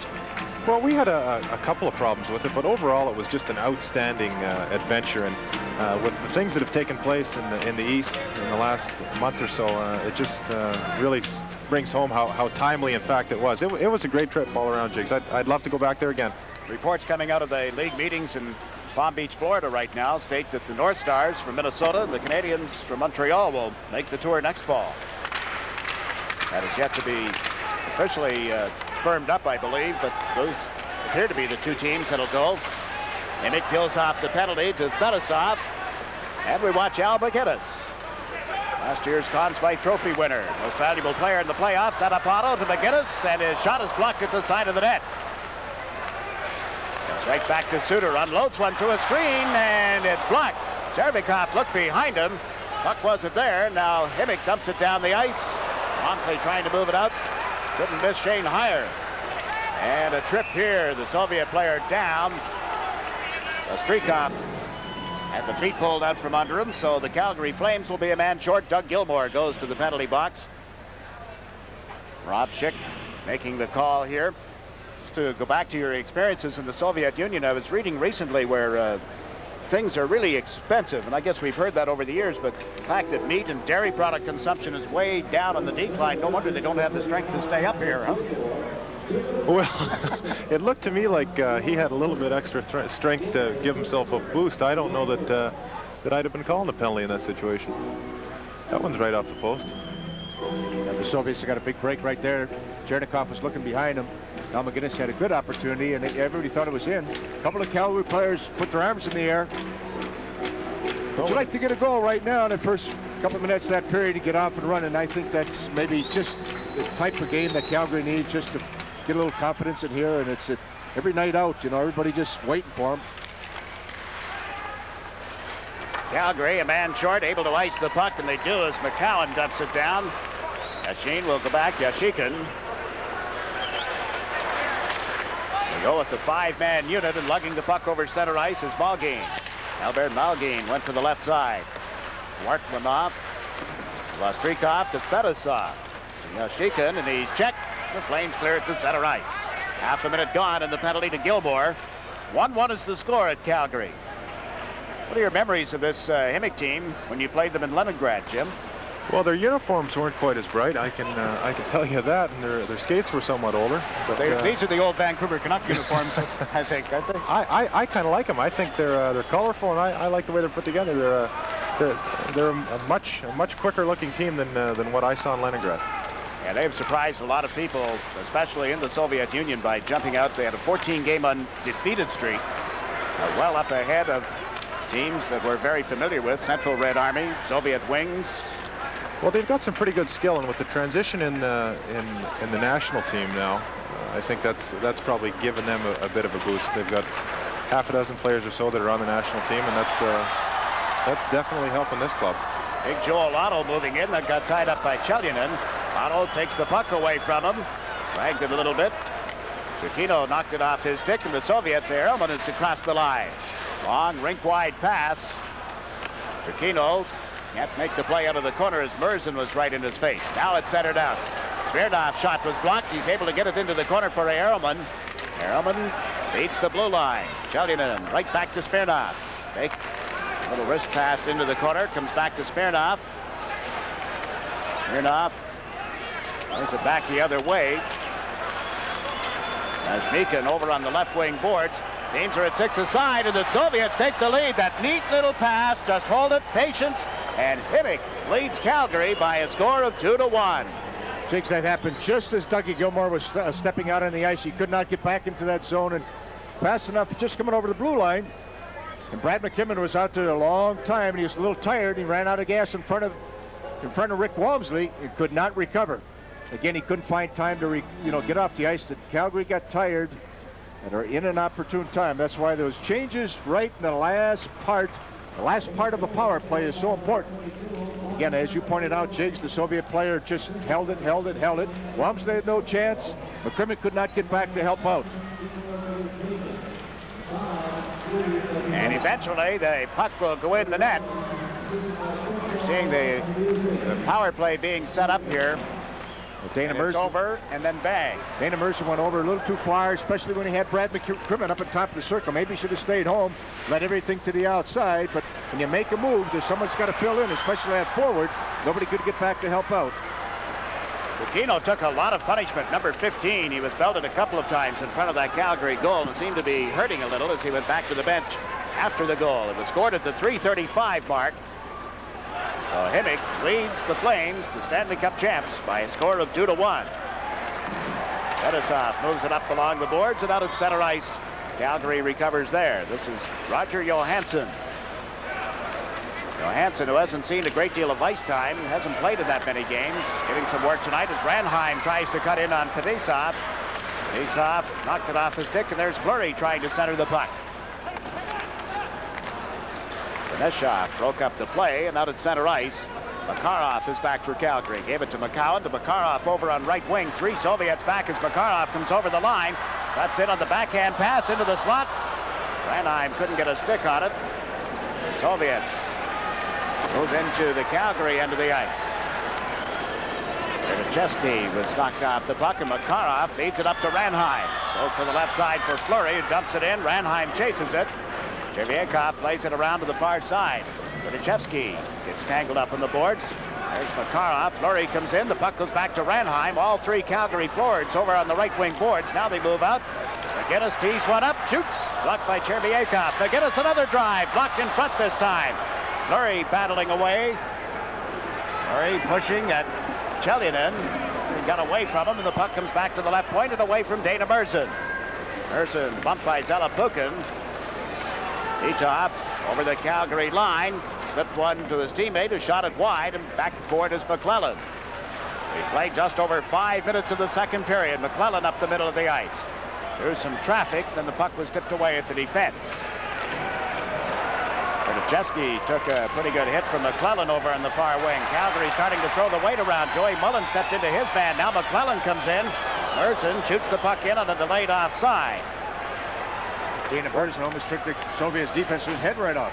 Well, we had a couple of problems with it, but overall it was just an outstanding adventure. And with the things that have taken place in the East in the last month or so, it just really brings home how timely, in fact, it was. It was a great trip all around, Jigs. I'd love to go back there again. Reports coming out of the league meetings in Palm Beach, Florida right now state that the North Stars from Minnesota and the Canadians from Montreal will make the tour next fall. That is yet to be officially firmed up, I believe, but those appear to be the two teams that'll go. And it kills off the penalty to Fedosov. And we watch Al McGinnis, last year's Conn Smythe Trophy winner, most valuable player in the playoffs. Adapato to McGinnis, and his shot is blocked at the side of the net. Right back to Suter, unloads one through a screen, and it's blocked. Chervikov looked behind him. Puck wasn't there. Now Himik dumps it down the ice. Wamsley trying to move it out. Couldn't miss Shane Heyer. And a trip here. The Soviet player down. Ostrikov had the feet pulled out from under him, so the Calgary Flames will be a man short. Doug Gilmore goes to the penalty box. Rob Schick making the call here. Just to go back to your experiences in the Soviet Union, I was reading recently where things are really expensive, and I guess we've heard that over the years, but the fact that meat and dairy product consumption is way down on the decline, no wonder they don't have the strength to stay up here, huh? Well, it looked to me like he had a little bit extra strength to give himself a boost. I don't know that I'd have been calling a penalty in that situation. That one's right off the post. And the Soviets have got a big break right there. Chernikov was looking behind him. Now McGinnis had a good opportunity, and everybody thought it was in. A couple of Calgary players put their arms in the air. Would you like to get a goal right now in the first couple of minutes of that period to get off and run? And I think that's maybe just the type of game that Calgary needs, just to get a little confidence in here. And it's every night out, you know, everybody just waiting for him. Calgary, a man short, able to ice the puck, and they do as McCowan dumps it down. Yashin will go back. Yashikin. They go with the 5-man unit, and lugging the puck over center ice is Malgin. Albert Malgin went to the left side. Wartmanov, Vostrikov to Fedosov. Yashikin, and he's checked. The Flames clear it to center ice. Half a minute gone, and the penalty to Gilmore. 1-1 is the score at Calgary. What are your memories of this Himik team when you played them in Leningrad, Jim? Well, their uniforms weren't quite as bright. I can tell you that, and their skates were somewhat older. But these are the old Vancouver Canuck uniforms, I think, aren't they? I kind of like them. I think they're colorful, and I like the way they're put together. They're a much quicker looking team than what I saw in Leningrad. Yeah, they've surprised a lot of people, especially in the Soviet Union, by jumping out. They had a 14-game undefeated streak, well up ahead of teams that we're very familiar with: Central Red Army, Soviet Wings. Well, they've got some pretty good skill, and with the transition in the national team now, I think that's probably given them a bit of a boost. They've got half a dozen players or so that are on the national team, and that's definitely helping this club. Big Joel Otto moving in. That got tied up by Chelyanin. Otto takes the puck away from him, dragged it a little bit. Chukino knocked it off his stick, and the Soviets, Ehrman is across the line. Long rink-wide pass. Chukino can't make the play out of the corner as Merzen was right in his face. Now it's centered out. Smirnov's shot was blocked. He's able to get it into the corner for Ehrman. Ehrman beats the blue line. Chelyanin right back to Smirnov. Fake. A little wrist pass into the corner. Comes back to Smirnov. Smirnov plays it back the other way. As Meekin over on the left wing boards. Teams are at 6 aside, and the Soviets take the lead. That neat little pass. Just hold it. Patience. And Himik leads Calgary by a score of 2-1. Jigs, that happened just as Dougie Gilmore was stepping out on the ice. He could not get back into that zone, and fast enough, just coming over the blue line. And Brad McKibben was out there a long time, and he was a little tired. He ran out of gas in front of Rick Walmsley and could not recover. Again, he couldn't find time to get off the ice. Calgary got tired and are in an opportune time. That's why those changes right in the last part of a power play is so important. Again, as you pointed out, Jigs, the Soviet player just held it. Walmsley had no chance. McCrimmon could not get back to help out. And eventually the puck will go in the net. You're seeing the power play being set up here. Dana Mercer over, and then bang. Dana Mercer went over a little too far, especially when he had Brad McCrimmon up at top of the circle. Maybe he should have stayed home, let everything to the outside. But when you make a move, someone's got to fill in, especially at forward. Nobody could get back to help out. Bukino took a lot of punishment. Number 15, he was belted a couple of times in front of that Calgary goal and seemed to be hurting a little as he went back to the bench after the goal. It was scored at the 3:35 mark. So Himik leads the Flames, the Stanley Cup champs, by a score of 2-1. Fedosov moves it up along the boards and out of center ice. Calgary recovers there. This is Roger Johansson. Johansson, who hasn't seen a great deal of ice time, hasn't played in that many games, getting some work tonight as Ranheim tries to cut in on Fedosov. Fedosov knocked it off his stick, and there's Fleury trying to center the puck. Beneshov broke up the play, and out at center ice, Makarov is back for Calgary. Gave it to McCowan, to Makarov over on right wing. 3 Soviets back as Makarov comes over the line. That's in on the backhand pass into the slot. Ranheim couldn't get a stick on it. The Soviets move into the Calgary end of the ice. They're to Chesky was knocked off the puck, and Makarov feeds it up to Ranheim. Goes to the left side for Fleury, who dumps it in. Ranheim chases it. Cherviakov plays it around to the far side. Chesky gets tangled up in the boards. There's Makarov. Fleury comes in. The puck goes back to Ranheim. All three Calgary forwards over on the right wing boards. Now they move out. McGinnis tees one up. Shoots. Blocked by Cherviakov. McGinnis another drive. Blocked in front this time. Fleury battling away. Fleury pushing at Chelyanin. He got away from him, and the puck comes back to the left point and away from Dana Merzen. Merzen bumped by Zelapukin. Titov over the Calgary line. Slipped one to his teammate, who shot it wide, and back forward is McClellan. We played just over 5 minutes of the second period. McClellan up the middle of the ice. Through some traffic, then the puck was tipped away at the defense. Chesky took a pretty good hit from McClellan over on the far wing. Calgary starting to throw the weight around. Joey Mullen stepped into his man. Now McClellan comes in. Merzen shoots the puck in on a delayed offside. Dana Merzen almost took the Soviets' defense's head right off.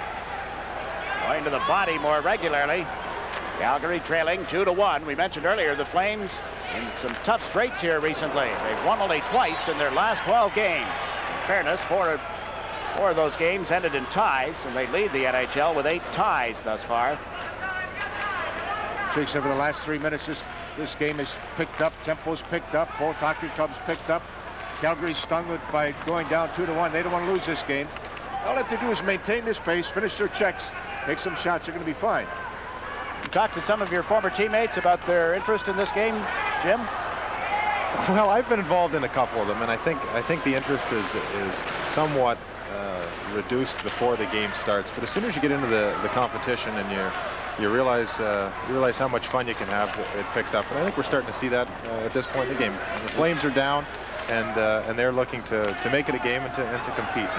Going to the body more regularly. Calgary trailing 2-1. We mentioned earlier the Flames in some tough straits here recently. They've won only twice in their last 12 games. In fairness, four of those games ended in ties, and they lead the NHL with 8 ties thus far. Tricks over the last 3 minutes, this game is picked up. Tempo's picked up. Both hockey clubs picked up. Calgary's stung by going down 2-1. They don't want to lose this game. All they have to do is maintain this pace, finish their checks, make some shots. They're going to be fine. You talked to some of your former teammates about their interest in this game, Jim? Well, I've been involved in a couple of them, and I think the interest is somewhat reduced before the game starts. But as soon as you get into the competition and you realize how much fun you can have, it picks up. And I think we're starting to see that at this point in the game. The Flames are down, and they're looking to make it a game and to compete.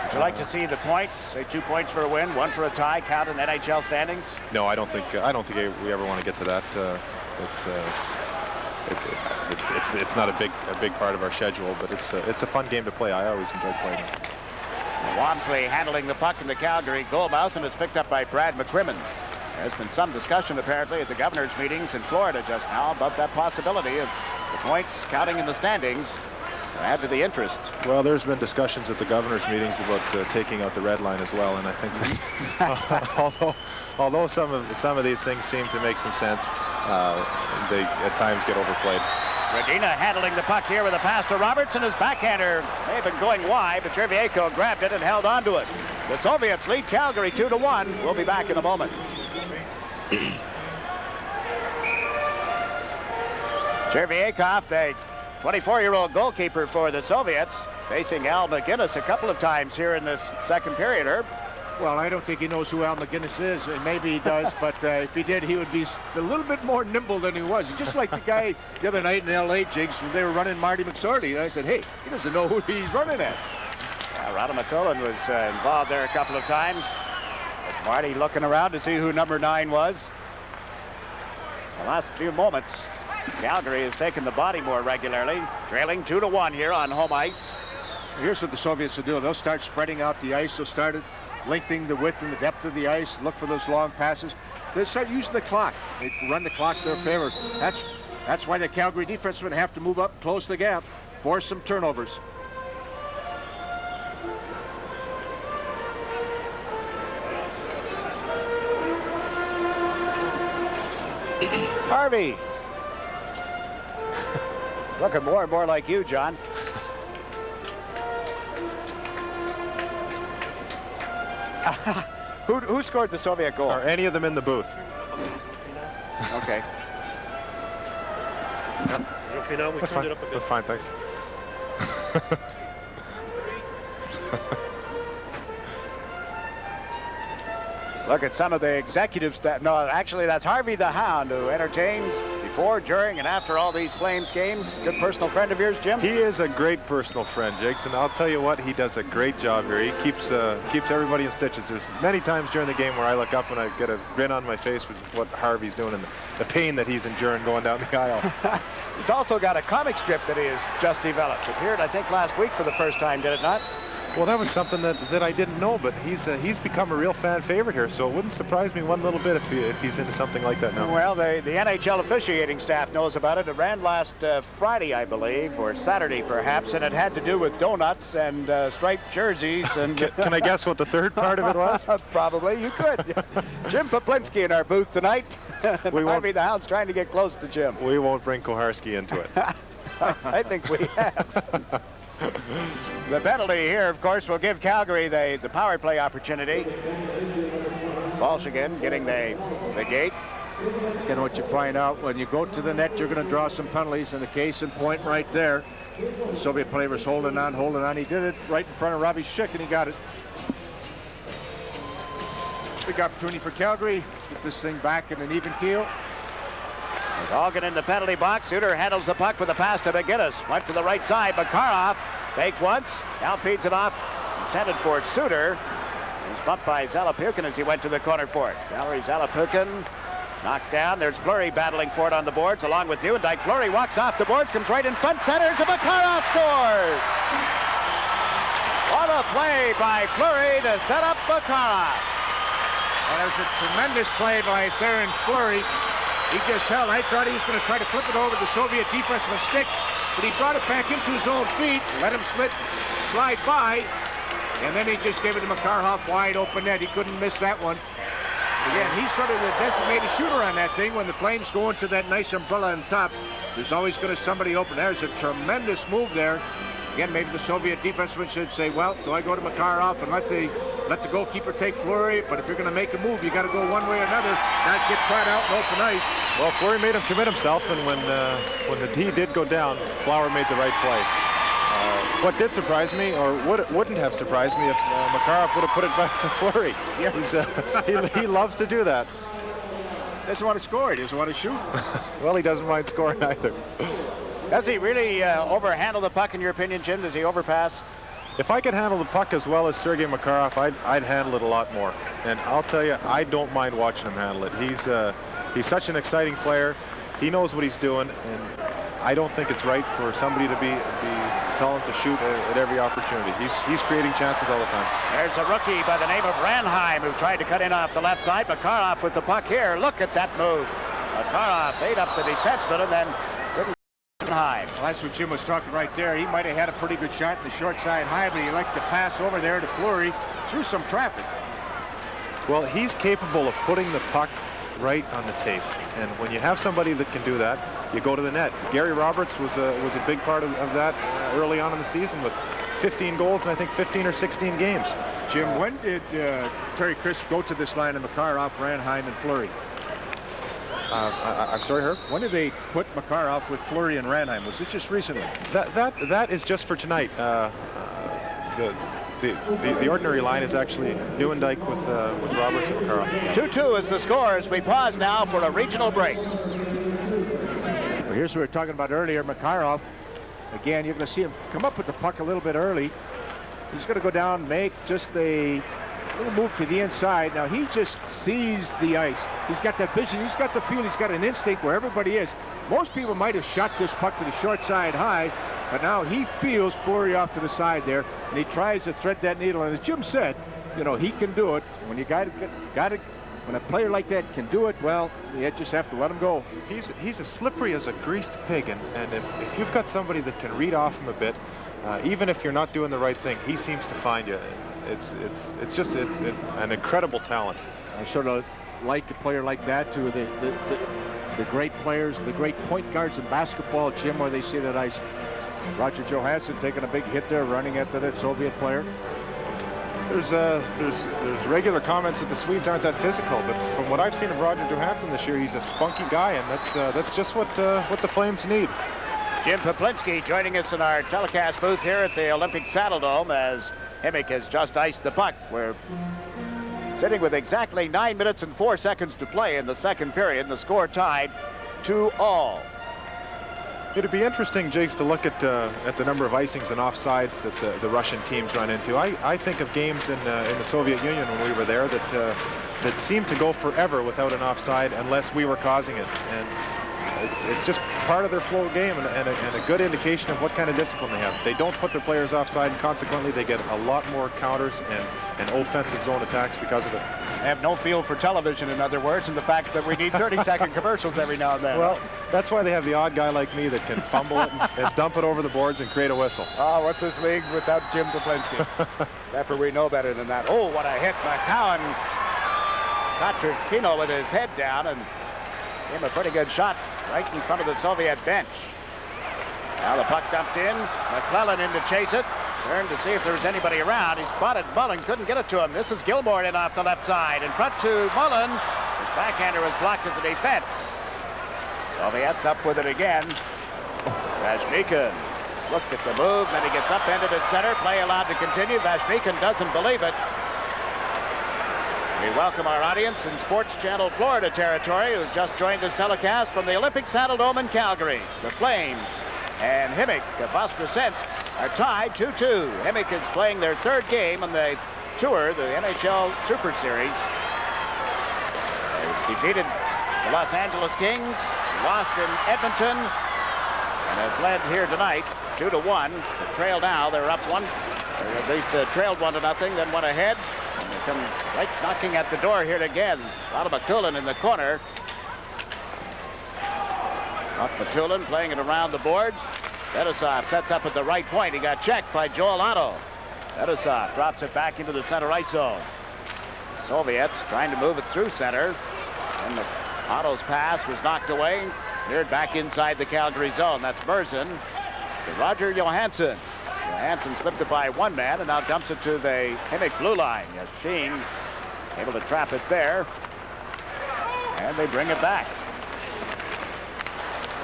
Would you like to see the points, say 2 points for a win, 1 for a tie, count in NHL standings? No, I don't think we ever want to get to that. It's not a big part of our schedule, but it's a fun game to play. I always enjoy playing it. Walmsley handling the puck in the Calgary goalmouth, and it's picked up by Brad McCrimmon. There's been some discussion apparently at the governor's meetings in Florida just now about that possibility of the points counting in the standings. Add to the interest. Well, there's been discussions at the governor's meetings about taking out the red line as well, and I think that although some of these things seem to make some sense, they at times get overplayed. Radina handling the puck here with a pass to Roberts, and his backhander may have been going wide, but Cherviakov grabbed it and held on to it. The Soviets lead Calgary 2-1. We'll be back in a moment. Cherviakov, the 24-year-old goalkeeper for the Soviets, facing Al McGinnis a couple of times here in this second period, Herb. Well, I don't think he knows who Al McGinnis is, and maybe he does, but if he did, he would be a little bit more nimble than he was. Just like the guy the other night in L.A., Jigs, when they were running Marty McSorley, and I said, hey, he doesn't know who he's running at. Rada McCullen was involved there a couple of times. It's Marty looking around to see who number 9 was. The last few moments, Calgary has taken the body more regularly, trailing 2-1 here on home ice. Here's what the Soviets will do. They'll start spreading out the ice. They'll start lengthening the width and the depth of the ice, look for those long passes. They start using the clock. They run the clock to their favor. That's why the Calgary defensemen have to move up, close the gap, force some turnovers. Harvey. Looking more and more like you, John. Who scored the Soviet goal? Are any of them in the booth? Okay. Yep. Okay, now we turned it up a bit. That's fine, thanks. Look at some of the executives that, no, actually that's Harvey the Hound, who entertains before, during, and after all these Flames games. Good personal friend of yours, Jim? He is a great personal friend, Jakes, and I'll tell you what, he does a great job here. He keeps everybody in stitches. There's many times during the game where I look up and I get a grin on my face with what Harvey's doing and the pain that he's enduring going down the aisle. He's also got a comic strip that he has just developed. Appeared, I think, last week for the first time, did it not? Well, that was something that I didn't know, but he's become a real fan favorite here, so it wouldn't surprise me one little bit if he's into something like that now. Well, the NHL officiating staff knows about it. It ran last Friday, I believe, or Saturday perhaps, and it had to do with donuts and striped jerseys. And Can I guess what the third part of it was? Probably, you could. Jim Poplinski in our booth tonight. Harvey the Hound's trying to get close to Jim. We won't bring Koharski into it. I think we have. The penalty here, of course, will give Calgary the power play opportunity. Walsh again getting the gate. Again, what you find out when you go to the net, you're going to draw some penalties, and the case in point right there. The Soviet player was holding on. He did it right in front of Robbie Schick, and he got it. Big opportunity for Calgary. Get this thing back in an even keel. Hogan in the penalty box. Suter handles the puck with a pass to McGinnis. Went to the right side. Makarov fake once. Now feeds it off. Intended for Suter. He's bumped by Zalapukin as he went to the corner for it. Valery Zalapukin knocked down. There's Fleury battling for it on the boards along with Nieuwendyk. Fleury walks off the boards, comes right in front, centers, and Makarov scores! What a play by Fleury to set up Makarov. Well, that was a tremendous play by Theron Fleury. He just held. I thought he was going to try to flip it over the Soviet defensive stick, but he brought it back into his own feet, let him slide by, and then he just gave it to Makarov wide open net. He couldn't miss that one. Again, he's sort of the designated shooter on that thing. When the Flames go into that nice umbrella on top, there's always going to somebody open. There's a tremendous move there. Again, maybe the Soviet defenseman should say, well, do I go to Makarov and let the goalkeeper take Fleury? But if you're going to make a move, you got to go one way or another, not get caught out in open ice. Well, Fleury made him commit himself, and when the D did go down, Flower made the right play. What did surprise me, or wouldn't have surprised me, if Makarov would have put it back to Fleury. Yeah. He loves to do that. Doesn't want to score. He doesn't want to shoot. Well, he doesn't mind scoring either. Does he really overhandle the puck, in your opinion, Jim? Does he overpass? If I could handle the puck as well as Sergei Makarov, I'd handle it a lot more. And I'll tell you, I don't mind watching him handle it. He's such an exciting player. He knows what he's doing, and I don't think it's right for somebody to be telling him to shoot at every opportunity. He's creating chances all the time. There's a rookie by the name of Ranheim who tried to cut in off the left side. Makarov with the puck here. Look at that move. Makarov ate up the defenseman and then high. Well, that's what Jim was talking right there. He might have had a pretty good shot in the short side high, but he liked to pass over there to Fleury through some traffic. Well, he's capable of putting the puck right on the tape, and when you have somebody that can do that, you go to the net. Gary Roberts was a big part of that early on in the season with 15 goals and I think 15 or 16 games. Jim, when did Terry Crisp go to this line of Makarov, Ranheim, and Fleury? I'm sorry, Herb? When did they put Makarov with Fleury and Ranheim? Was this just recently? That is just for tonight. The ordinary line is actually Nieuwendyk with Roberts and Makarov. 2-2 is the score as we pause now for a regional break. Well, here's what we were talking about earlier. Makarov, again, you're going to see him come up with the puck a little bit early. He's going to go down, make just a little move to the inside. Now he just sees the ice. He's got that vision. He's got the feel. He's got an instinct where everybody is. Most people might have shot this puck to the short side high, but now he feels Fleury off to the side there, and he tries to thread that needle. And as Jim said, you know, he can do it. When you got it, when a player like that can do it, well, you just have to let him go. He's as slippery as a greased pig, and if you've got somebody that can read off him a bit, even if you're not doing the right thing, he seems to find you. It's just an incredible talent. I sort of like a player like that too. The great players, the great point guards in basketball, Jim, where they see that ice. Roger Johansson taking a big hit there, running after that Soviet player. There's regular comments that the Swedes aren't that physical, but from what I've seen of Roger Johansson this year, he's a spunky guy, and that's just what the Flames need. Jim Poplinski joining us in our telecast booth here at the Olympic Saddle Dome as Himik has just iced the puck. We're sitting with exactly 9 minutes and 4 seconds to play in the second period, and the score tied 2-2. It'd be interesting, Jigs, to look at the number of icings and offsides that the Russian teams run into. I think of games in the Soviet Union when we were there that seemed to go forever without an offside unless we were causing it. And it's just part of their flow game and a good indication of what kind of discipline they have. They don't put their players offside, and consequently they get a lot more counters and offensive zone attacks because of it. They have no feel for television, in other words, and the fact that we need 30-second commercials every now and then. Well, that's why they have the odd guy like me that can fumble it and dump it over the boards and create a whistle. Oh, what's this league without Jim Duplinsky? Referee know better than that. Oh, what a hit. McCowan got Turkino with his head down and gave him a pretty good shot right in front of the Soviet bench. Now the puck dumped in. McClellan in to chase it. Turned to see if there was anybody around. He spotted Mullen, couldn't get it to him. This is Gilmore in off the left side. In front to Mullen. His backhander was blocked at the defense. Soviets up with it again. Vashnikin looked at the move, then he gets upended at center. Play allowed to continue. Vashnikin doesn't believe it. We welcome our audience in Sports Channel Florida territory who just joined this telecast from the Olympic Saddle Dome in Calgary. The Flames and Himik of Voskresensk are tied 2-2. Himik is playing their third game on the tour, the NHL Super Series. They defeated the Los Angeles Kings, lost in Edmonton, and have led here tonight 2-1. The trail now, they're up one, or at least trailed 1-0, then went ahead. And they come right knocking at the door here again. Otto McTullin in the corner. Off Matulin playing it around the boards. Bedosov sets up at the right point. He got checked by Joel Otto. Bedosov drops it back into the center ice zone. The Soviets trying to move it through center. And Otto's pass was knocked away. Cleared back inside the Calgary zone. That's Merzen to Roger Johansson. Johansson slipped it by one man and now dumps it to the Himik blue line. As Sheen able to trap it there. And they bring it back.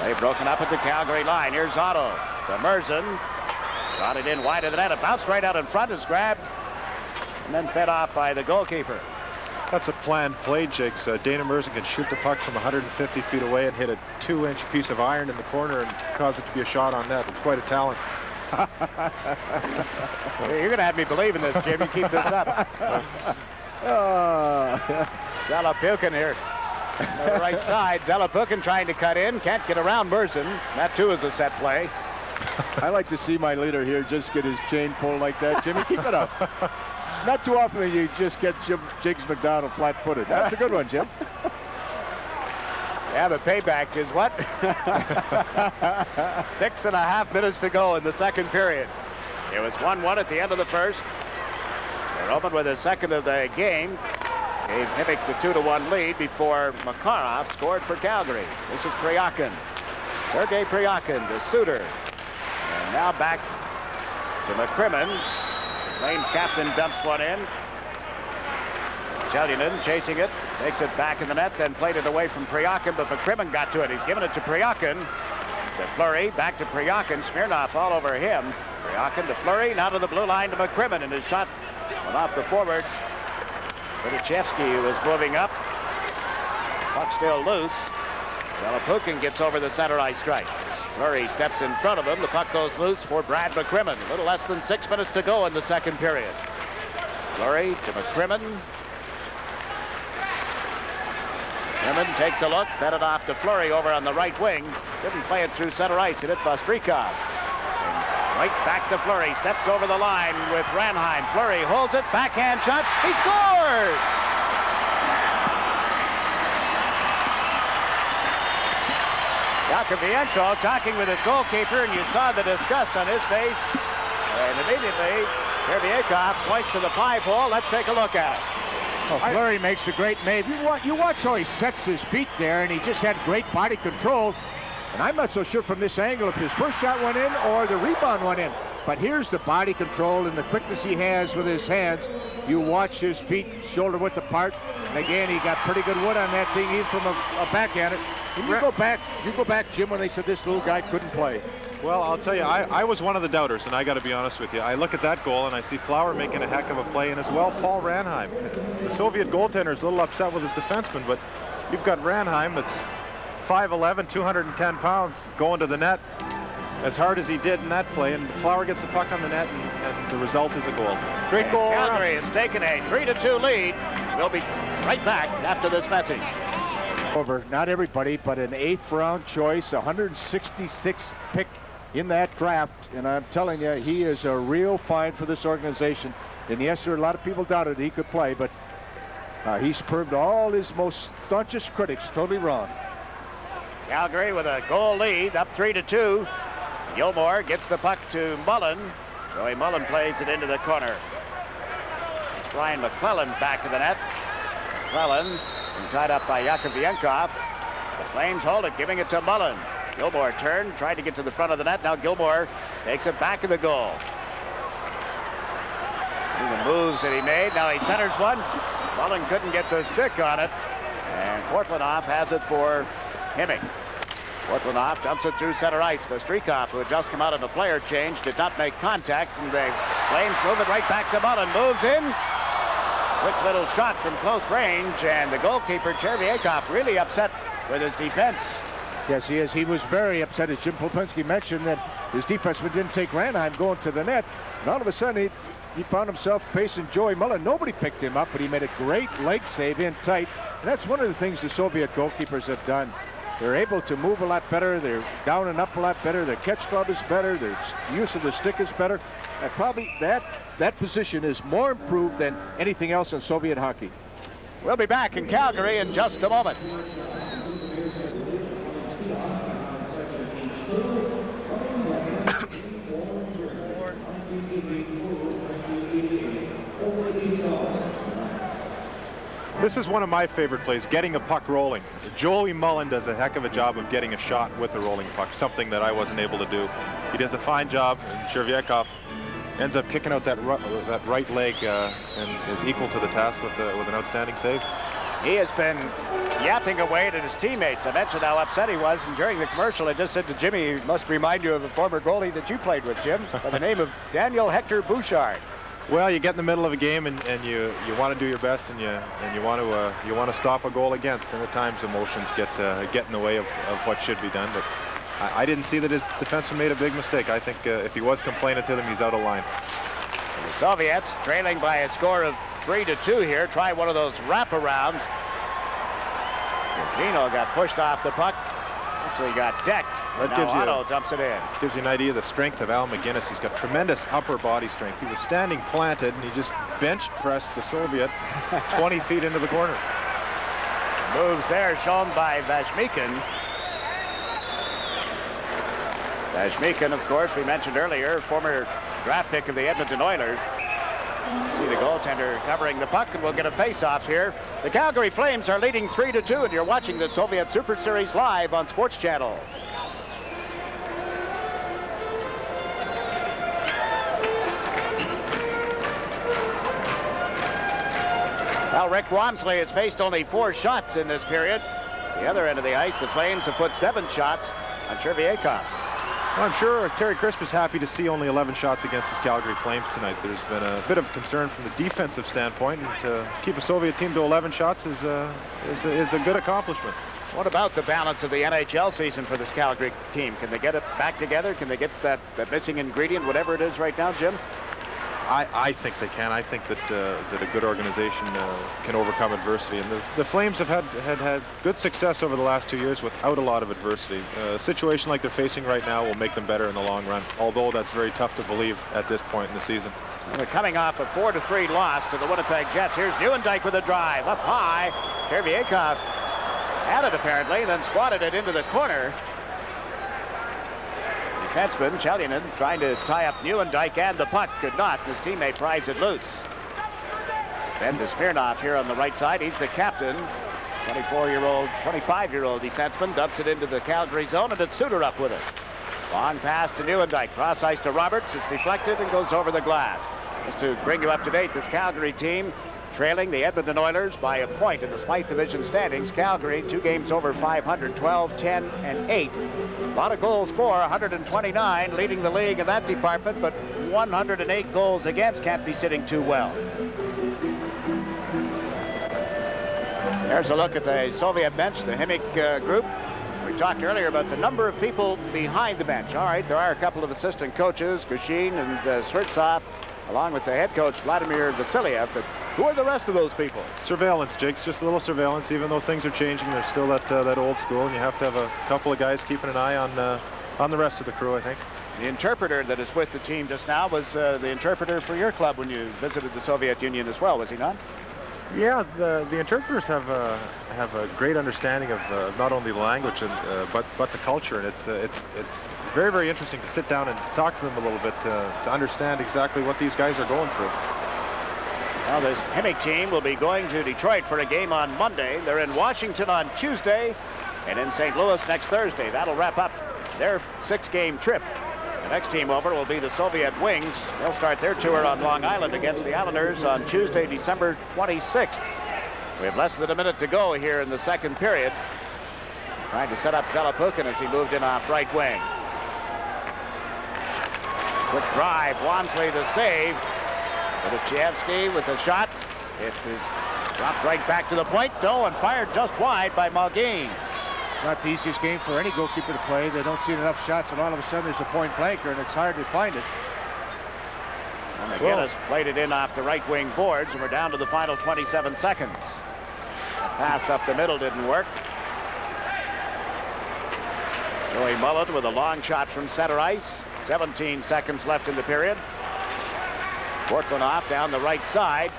They've broken up at the Calgary line. Here's Otto to Merzen. Got it in wide of the net. It bounced right out in front. Is grabbed and then fed off by the goalkeeper. That's a planned play, Jigs. Dana Merzen can shoot the puck from 150 feet away and hit a 2-inch piece of iron in the corner and cause it to be a shot on net. It's quite a talent. You're going to have me believe in this, Jim. You keep this up. Zalapukin here. On the right side, Zalapukin trying to cut in. Can't get around Merzen. That, too, is a set play. I like to see my leader here just get his chain pulled like that. Jimmy, keep it up. Not too often you just get Jigs McDonald flat-footed. That's a good one, Jim. Yeah, the payback is what? 6.5 minutes to go in the second period. It was 1-1 at the end of the first. They're open with the second of the game. Gave Himik the 2-1 lead before Makarov scored for Calgary. This is Pryakin. Sergei Pryakin to Suter. And now back to McCrimmon. Flames captain dumps one in. Chelyanin chasing it, takes it back in the net, then played it away from Pryakin, but McCrimmon got to it. He's given it to Pryakin. To Fleury, back to Pryakin. Smirnoff all over him. Pryakin to Fleury, now to the blue line to McCrimmon, and his shot went off the forward. Vidachevsky was moving up. Puck still loose. Zalapukin gets over the center ice strike. Fleury steps in front of him. The puck goes loose for Brad McCrimmon. A little less than 6 minutes to go in the second period. Fleury to McCrimmon. McCrimmon takes a look, fed it off to Fleury over on the right wing. Didn't play it through center ice. It hit Vostrikov. Right back to Fleury. Steps over the line with Ranheim. Fleury holds it. Backhand shot. He scores! Yakovienko talking with his goalkeeper, and you saw the disgust on his face. And immediately, Kerviakov points to the 5-hole. Let's take a look at it. Oh, Fleury makes a great move. You watch how he sets his feet there, and he just had great body control. And I'm not so sure from this angle if his first shot went in or the rebound went in. But here's the body control and the quickness he has with his hands. You watch his feet shoulder width apart. And again, he got pretty good wood on that thing, even from a backhander. And you go back, Jim, when they said this little guy couldn't play. Well, I'll tell you, I was one of the doubters, and I got to be honest with you. I look at that goal, and I see Flower making a heck of a play, and as well, Paul Ranheim. The Soviet goaltender is a little upset with his defenseman, but you've got Ranheim that's 5'11", 210 pounds, going to the net as hard as he did in that play, and Flower gets the puck on the net, and the result is a goal. Great goal. Calgary has taken a 3-2 lead. We'll be right back after this message. Over, not everybody, but an 8th round choice, 166th pick in that draft. And I'm telling you, he is a real find for this organization. And yes, there are a lot of people doubted he could play, but he's proved all his most staunchest critics totally wrong. Calgary with a goal lead, up 3-2. Gilmore gets the puck to Mullen. Joey Mullen plays it into the corner. Brian McClellan back to the net. McClellan tied up by Yakovenkov. The Flames hold it, giving it to Mullen. Gilmore turned, tried to get to the front of the net. Now Gilmore takes it back in the goal. The moves that he made. Now he centers one. Mullen couldn't get the stick on it. And Portlanov has it for Himik. Portlanov dumps it through center ice. Vostrikov, who had just come out of the player change, did not make contact. And the Flames move it right back to Mullen. Moves in. Quick little shot from close range. And the goalkeeper, Cherviakov, really upset with his defense. Yes, he is. He was very upset, as Jim Popinski mentioned, that his defenseman didn't take Ranheim going to the net. And all of a sudden, he found himself facing Joey Mullen. Nobody picked him up, but he made a great leg save in tight. And that's one of the things the Soviet goalkeepers have done. They're able to move a lot better. They're down and up a lot better. Their catch club is better. Their use of the stick is better. And probably that position is more improved than anything else in Soviet hockey. We'll be back in Calgary in just a moment. This is one of my favorite plays, getting a puck rolling. Joey Mullen does a heck of a job of getting a shot with a rolling puck, something that I wasn't able to do. He does a fine job, and Cherviakov ends up kicking out that right leg and is equal to the task with an outstanding save. He has been yapping away at his teammates. I mentioned how upset he was, and during the commercial I just said to Jimmy, he must remind you of a former goalie that you played with, Jim, by the name of Daniel Hector Bouchard. Well, you get in the middle of a game and you want to do your best, and you want to stop a goal against, and at times emotions get in the way of what should be done. But I didn't see that his defenseman made a big mistake. I think if he was complaining to them, he's out of line. And the Soviets trailing by a score of 3-2 here. Try one of those wraparounds. Gino got pushed off the puck. Actually got decked. That gives Otto dumps it in. Gives you an idea of the strength of Al McGinnis. He's got tremendous upper body strength. He was standing planted, and he just bench pressed the Soviet 20 feet into the corner. Moves there shown by Vashmikin. Vashmikin, of course, we mentioned earlier, former draft pick of the Edmonton Oilers. See the goaltender covering the puck, and we'll get a face-off here. The Calgary Flames are leading 3-2, and you're watching the Soviet Super Series live on Sports Channel. Well, Rick Wamsley has faced only 4 shots in this period. The other end of the ice, the Flames have put 7 shots on Cherviakov. Well, I'm sure Terry Crisp is happy to see only 11 shots against his Calgary Flames tonight. There's been a bit of concern from the defensive standpoint, and to keep a Soviet team to 11 shots is a good accomplishment. What about the balance of the NHL season for this Calgary team? Can they get it back together? Can they get that missing ingredient, whatever it is right now, Jim? I think they can. I think that a good organization can overcome adversity, and the Flames have had good success over the last 2 years without a lot of adversity. A situation like they're facing right now will make them better in the long run, although that's very tough to believe at this point in the season. And they're coming off a 4-3 loss to the Winnipeg Jets. Here's Neuendijk with a drive up high. Cherviakov had it apparently, then squatted it into the corner. Defenseman Chelyanin trying to tie up Neuendijk, and the puck could not. His teammate pries it loose. Ben Smirnov here on the right side. He's the captain. 25-year-old defenseman dumps it into the Calgary zone, and it's Suter up with it. Long pass to Neuendijk. Cross ice to Roberts. It's deflected and goes over the glass. Just to bring you up to date, this Calgary team trailing the Edmonton Oilers by a point in the Smythe Division standings. Calgary 2 games over 500, 12, 10, and 8. A lot of goals for, 129, leading the league in that department, but 108 goals against. Can't be sitting too well. There's a look at the Soviet bench, the Himik group. We talked earlier about the number of people behind the bench. All right, there are a couple of assistant coaches, Gushin and Svirtsov, along with the head coach, Vladimir Vasiliev. But who are the rest of those people? Surveillance, Jakes. Just a little surveillance. Even though things are changing, there's still that old school, and you have to have a couple of guys keeping an eye on the rest of the crew, I think. The interpreter that is with the team just now was the interpreter for your club when you visited the Soviet Union as well, was he not? Yeah, the interpreters have a great understanding of not only the language but the culture, and it's very, very interesting to sit down and talk to them a little bit to understand exactly what these guys are going through. Well, this Himik team will be going to Detroit for a game on Monday. They're in Washington on Tuesday and in St. Louis next Thursday. That'll wrap up their 6-game trip. The next team over will be the Soviet Wings. They'll start their tour on Long Island against the Islanders on Tuesday, December 26th. We have less than a minute to go here in the second period. Trying to set up Zelepukin as he moved in off right wing. Quick drive, Wansley the save. Chevsky with a shot. It is dropped right back to the point. No, and fired just wide by Mulgain. It's not the easiest game for any goalkeeper to play. They don't see enough shots, and all of a sudden there's a point blanker, and it's hard to find it. And McGinnis played it in off the right wing boards, and we're down to the final 27 seconds. The pass up the middle didn't work. Joey Mullet with a long shot from center ice. 17 seconds left in the period. Bortmanov down the right side.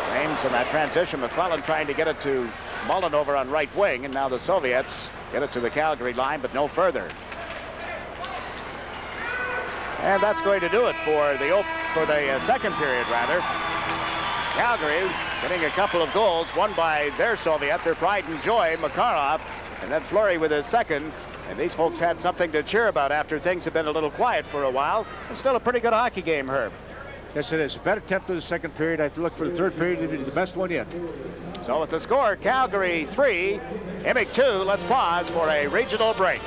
James in that transition. McClellan trying to get it to Mullen over on right wing, and now the Soviets get it to the Calgary line, but no further. And that's going to do it for the second period, rather. Calgary getting a couple of goals, one by their Soviet, their pride and joy, Makarov, and then Fleury with his second. And these folks had something to cheer about after things have been a little quiet for a while. It's still a pretty good hockey game, Herb. Yes, it is. A better attempt to the second period. I have to look for the third period to be the best one yet. So with the score, Calgary 3, Himik 2. Let's pause for a regional break.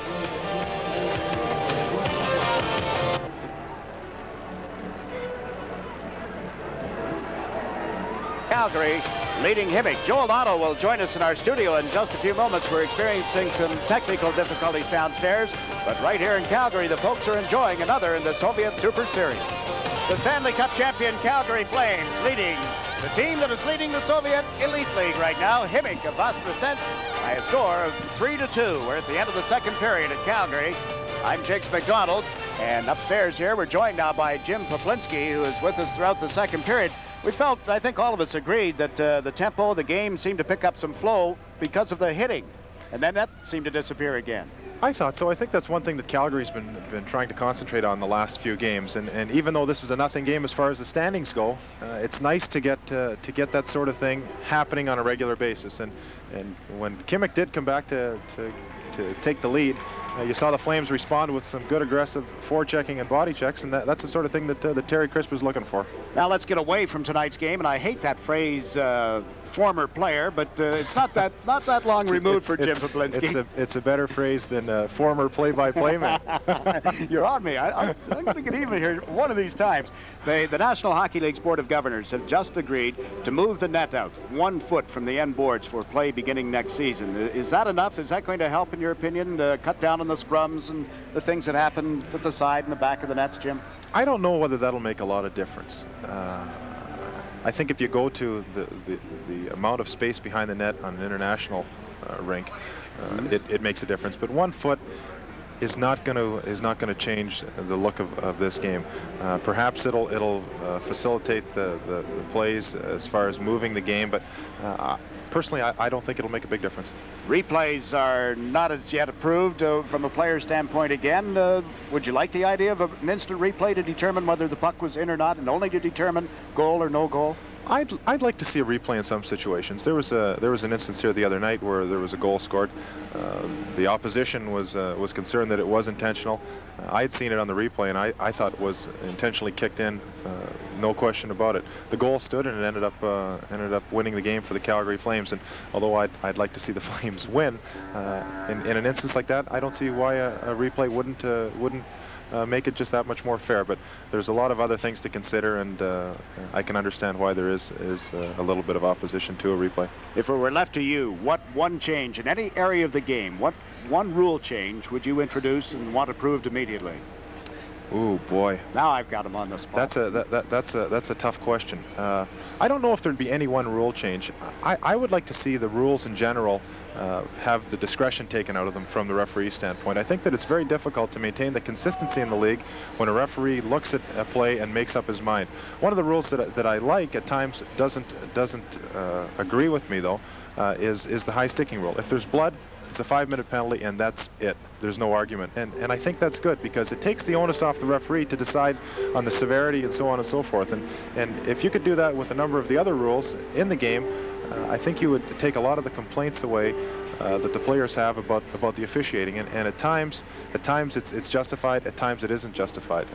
Calgary leading Himik. Joel Otto will join us in our studio in just a few moments. We're experiencing some technical difficulties downstairs, but right here in Calgary, the folks are enjoying another in the Soviet Super Series. The Stanley Cup champion Calgary Flames leading the team that is leading the Soviet Elite League right now, Himik of Voskresensk, by a score of 3-2. We're at the end of the second period at Calgary. I'm Jakes McDonald, and upstairs here we're joined now by Jim Poplinski, who is with us throughout the second period. We felt, I think all of us agreed, that the tempo of the game seemed to pick up some flow because of the hitting, and then that seemed to disappear again. I thought so. I think that's one thing that Calgary's been trying to concentrate on the last few games, and even though this is a nothing game as far as the standings go, it's nice to get that sort of thing happening on a regular basis. And when Himik did come back to take the lead, you saw the Flames respond with some good aggressive forechecking and body checks, and that's the sort of thing that Terry Crisp was looking for. Now let's get away from tonight's game, and I hate that phrase, former player, but it's not that long removed for Jim Poplinski. It's a better phrase than former play-by-play man. You're on me. I'm going to get even here one of these times. The National Hockey League's Board of Governors have just agreed to move the net out 1 foot from the end boards for play beginning next season. Is that enough? Is that going to help, in your opinion, to cut down on the scrums and the things that happen at the side and the back of the nets, Jim? I don't know whether that'll make a lot of difference. I think if you go to the amount of space behind the net on an international rink, it makes a difference. But 1 foot is not going to change the look of this game. Perhaps it'll facilitate the plays as far as moving the game, but personally, I don't think it'll make a big difference. Replays are not as yet approved from a player standpoint again. Would you like the idea of an instant replay to determine whether the puck was in or not, and only to determine goal or no goal? I'd like to see a replay in some situations. There was an instance here the other night where there was a goal scored. The opposition was concerned that it was intentional. I had seen it on the replay, and I thought it was intentionally kicked in, no question about it. The goal stood, and it ended up winning the game for the Calgary Flames. And although I'd like to see the Flames win, in an instance like that, I don't see why a replay wouldn't make it just that much more fair. But there's a lot of other things to consider, and I can understand why there is a little bit of opposition to a replay. If it were left to you, what one change in any area of the game, what one rule change would you introduce and want approved immediately? Ooh, boy. Now I've got him on the spot. That's a tough question. I don't know if there'd be any one rule change. I would like to see the rules in general have the discretion taken out of them from the referee's standpoint. I think that it's very difficult to maintain the consistency in the league when a referee looks at a play and makes up his mind. One of the rules that I like at times doesn't agree with me though is the high sticking rule. If there's blood, it's a 5-minute penalty, and that's it. There's no argument. And I think that's good because it takes the onus off the referee to decide on the severity and so on and so forth. And if you could do that with a number of the other rules in the game, I think you would take a lot of the complaints away that the players have about the officiating. And at times it's justified, at times it isn't justified.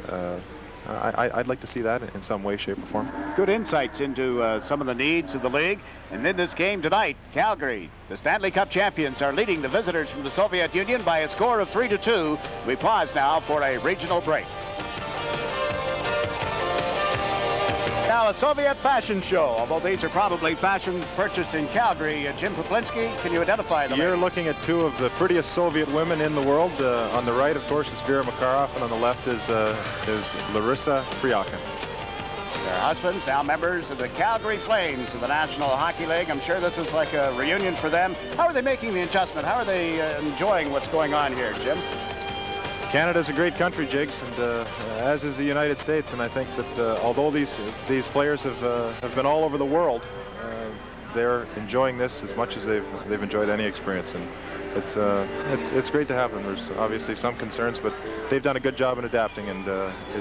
I'd like to see that in some way, shape, or form. Good insights into some of the needs of the league. And in this game tonight, Calgary, the Stanley Cup champions, are leading the visitors from the Soviet Union by a score of 3-2. We pause now for a regional break. Now, a Soviet fashion show, although these are probably fashions purchased in Calgary. Jim Poplinski, can you identify them? You're looking at two of the prettiest Soviet women in the world. On the right, of course, is Vera Makarov, and on the left is Larissa Fryakin. Their husbands, now members of the Calgary Flames of the National Hockey League. I'm sure this is like a reunion for them. How are they making the adjustment? How are they enjoying what's going on here, Jim? Canada's a great country, Jigs, and as is the United States. And I think that although these players have been all over the world, they're enjoying this as much as they've enjoyed any experience. And it's great to have them. There's obviously some concerns, but they've done a good job in adapting, and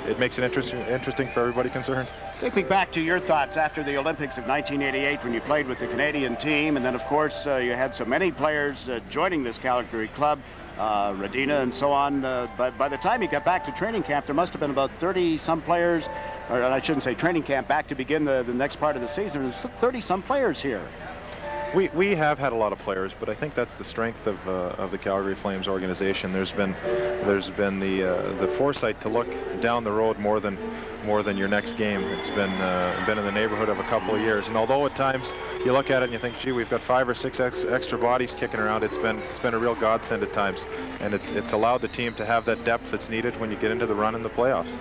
it makes it interesting for everybody concerned. Take me back to your thoughts after the Olympics of 1988 when you played with the Canadian team, and then of course you had so many players joining this Calgary club. Radina and so on. By the time you got back to training camp, there must have been about 30-some players, or I shouldn't say training camp, back to begin the next part of the season. There's 30-some players here. We have had a lot of players, but I think that's the strength of the Calgary Flames organization. There's been the foresight to look down the road more than your next game. It's been in the neighborhood of a couple of years, and although at times you look at it and you think, gee, we've got 5 or 6 extra bodies kicking around, it's been a real godsend at times, and it's allowed the team to have that depth that's needed when you get into the run in the playoffs.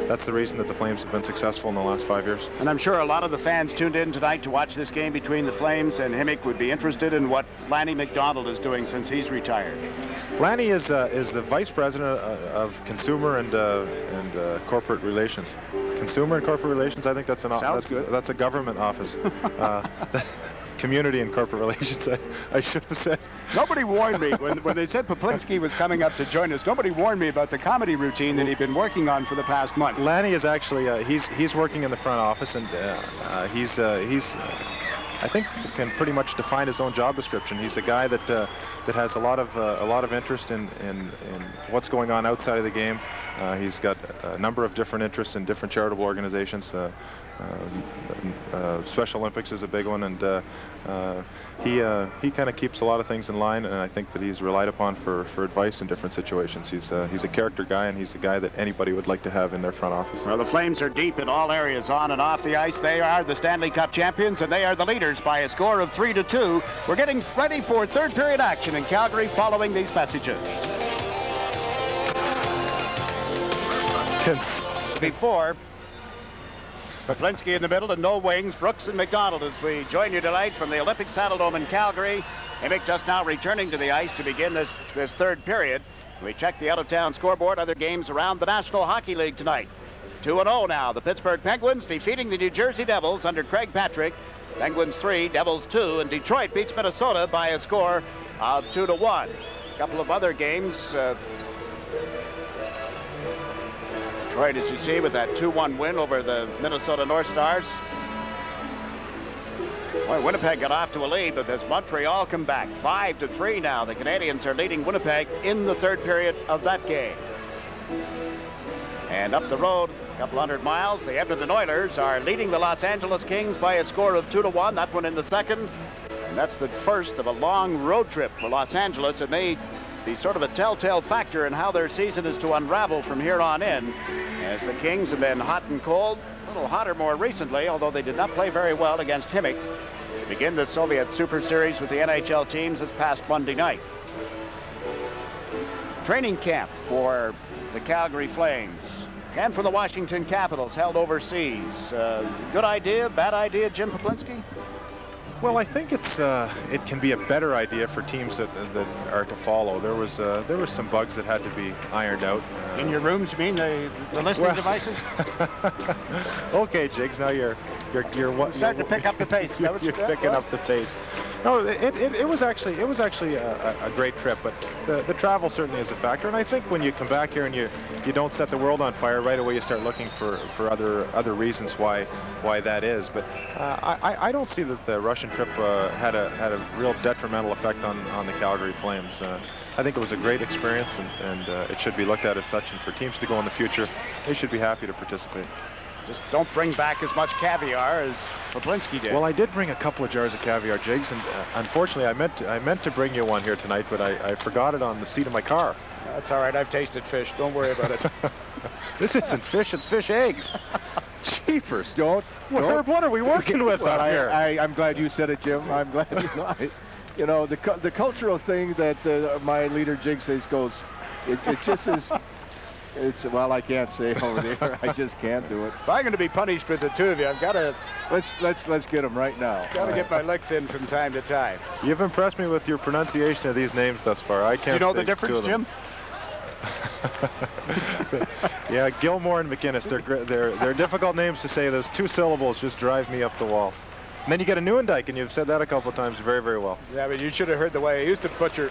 That's the reason that the Flames have been successful in the last 5 years. And I'm sure a lot of the fans tuned in tonight to watch this game between the Flames and Himik would be interested in what Lanny McDonald is doing since he's retired. Lanny is the Vice President of Consumer and Corporate Relations. Consumer and Corporate Relations, I think that's a government office. Community and Corporate Relations, I should have said. Nobody warned me when they said Poplinski was coming up to join us. Nobody warned me about the comedy routine that he'd been working on for the past month. Lanny is actually he's working in the front office, and he's I think can pretty much define his own job description. He's a guy that has a lot of interest in what's going on outside of the game. He's got a number of different interests in different charitable organizations. Special Olympics is a big one, and he kind of keeps a lot of things in line, and I think that he's relied upon for advice in different situations. He's a character guy, and he's a guy that anybody would like to have in their front office. Well, the Flames are deep in all areas, on and off the ice. They are the Stanley Cup champions, and they are the leaders by a score of 3-2. We're getting ready for third period action in Calgary following these messages. Before Poplinski in the middle and no wings, Brooks and McDonald as we join you tonight from the Olympic Saddledome in Calgary. Himik just now returning to the ice to begin this third period. We check the out-of-town scoreboard, other games around the National Hockey League tonight. 2-0 now. The Pittsburgh Penguins defeating the New Jersey Devils under Craig Patrick. Penguins 3, Devils 2, and Detroit beats Minnesota by a score of 2-1. A couple of other games. Detroit, as you see, with that 2-1 win over the Minnesota North Stars. Boy, Winnipeg got off to a lead, but as Montreal come back, 5-3 now. The Canadians are leading Winnipeg in the third period of that game. And up the road, a couple hundred miles, the Edmonton Oilers are leading the Los Angeles Kings by a score of 2-1. That one in the second. And that's the first of a long road trip for Los Angeles. It may be sort of a telltale factor in how their season is to unravel from here on in, as the Kings have been hot and cold, a little hotter more recently, although they did not play very well against Himik to begin the Soviet Super Series with the NHL teams this past Monday night. Training camp for the Calgary Flames. And for the Washington Capitals, held overseas. Good idea, bad idea, Jim Poplinski? Well, I think it can be a better idea for teams that are to follow. There was some bugs that had to be ironed out. In your rooms, you mean the listening devices? Okay, Jigs. Now you're starting to pick up the pace. You're picking up the pace. No, it was actually a great trip, but the travel certainly is a factor. And I think when you come back here and you don't set the world on fire right away, you start looking for other reasons why that is. But I don't see that the Russian trip had a real detrimental effect on the Calgary Flames. I think it was a great experience, and it should be looked at as such. And for teams to go in the future, they should be happy to participate. Just don't bring back as much caviar as Poplinski did. Well, I did bring a couple of jars of caviar, Jigs, and unfortunately, I meant to bring you one here tonight, but I forgot it on the seat of my car. That's all right. I've tasted fish. Don't worry about it. This isn't fish. It's fish eggs. Jeepers! Don't. What are we working with out here? I'm glad you said it, Jim. I'm glad you know it. You know, the cultural thing that my leader Jig says goes, it just is. Well, I can't say over there. I just can't do it. If I'm going to be punished with the two of you, I've got to. Let's get them right now. Got to get my licks in from time to time. You've impressed me with your pronunciation of these names thus far. I can't. Do you know the difference, Jim? Yeah, Gilmore and McInnes. They're difficult names to say. Those two syllables just drive me up the wall. And then you get a Nieuwendyk, and you've said that a couple of times very, very well. Yeah, but you should have heard the way I used to butcher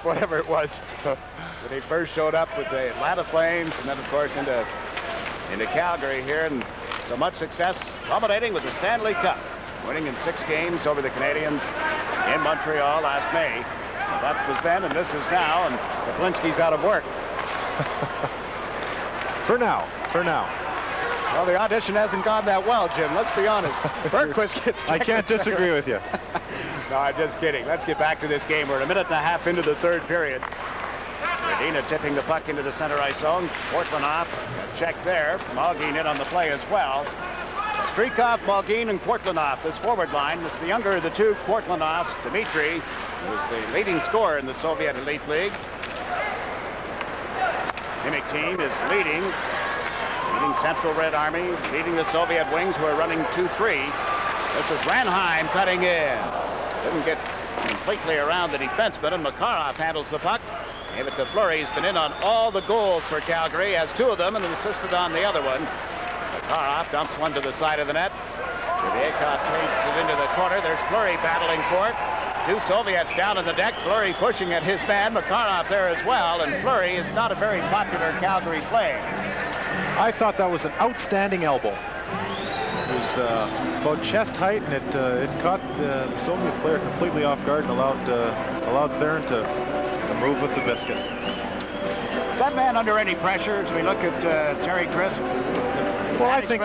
whatever it was when he first showed up with the Atlanta Flames, and then of course into Calgary here, and so much success, culminating with the Stanley Cup, winning in 6 games over the Canadiens in Montreal last May. That was then, and this is now, and Poplinski's out of work. For now. Well, the audition hasn't gone that well, Jim. Let's be honest. Bergquist gets. I can't disagree with you. No, I'm just kidding. Let's get back to this game. We're a minute and a half into the third period. Medina tipping the puck into the center ice zone. Portland off. Check there. Malgin in on the play as well. Strykov, Malgin, and Kortlanov. This forward line. It's the younger of the two Kortlanovs. Dmitry was the leading scorer in the Soviet Elite League. Himik team is leading Central Red Army, leading the Soviet Wings, who are running 2-3. This is Ranheim cutting in. Didn't get completely around the defenseman, and Makarov handles the puck. Gave it to Fleury. He's been in on all the goals for Calgary, has 2 of them, and assisted on the other one. Makarov dumps one to the side of the net. Chevyakov takes it into the corner. There's Fleury battling for it. 2 Soviets down on the deck. Fleury pushing at his man. Makarov there as well, and Fleury is not a very popular Calgary Flame. I thought that was an outstanding elbow. It was about chest height, and it caught the Soviet player completely off guard and allowed Theron to move with the biscuit. Is that man under any pressure as we look at Terry Crisp? Well, I think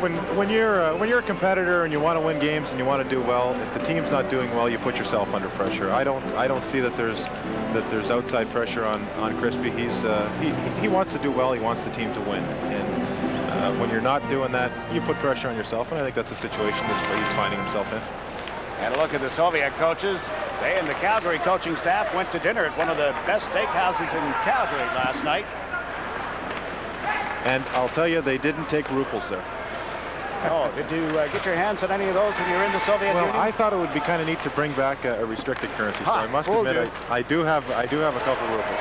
when you're a competitor and you want to win games and you want to do well, if the team's not doing well, you put yourself under pressure. I don't see that there's outside pressure on Crispy. He wants to do well. He wants the team to win, and when you're not doing that, you put pressure on yourself. And I think that's a situation that he's finding himself in. And a look at the Soviet coaches. They and the Calgary coaching staff went to dinner at one of the best steakhouses in Calgary last night. And I'll tell you, they didn't take rubles there. Oh, did you get your hands on any of those when you were in the Soviet Union? Well, I thought it would be kind of neat to bring back a restricted currency. So I must admit, I do have a couple rubles.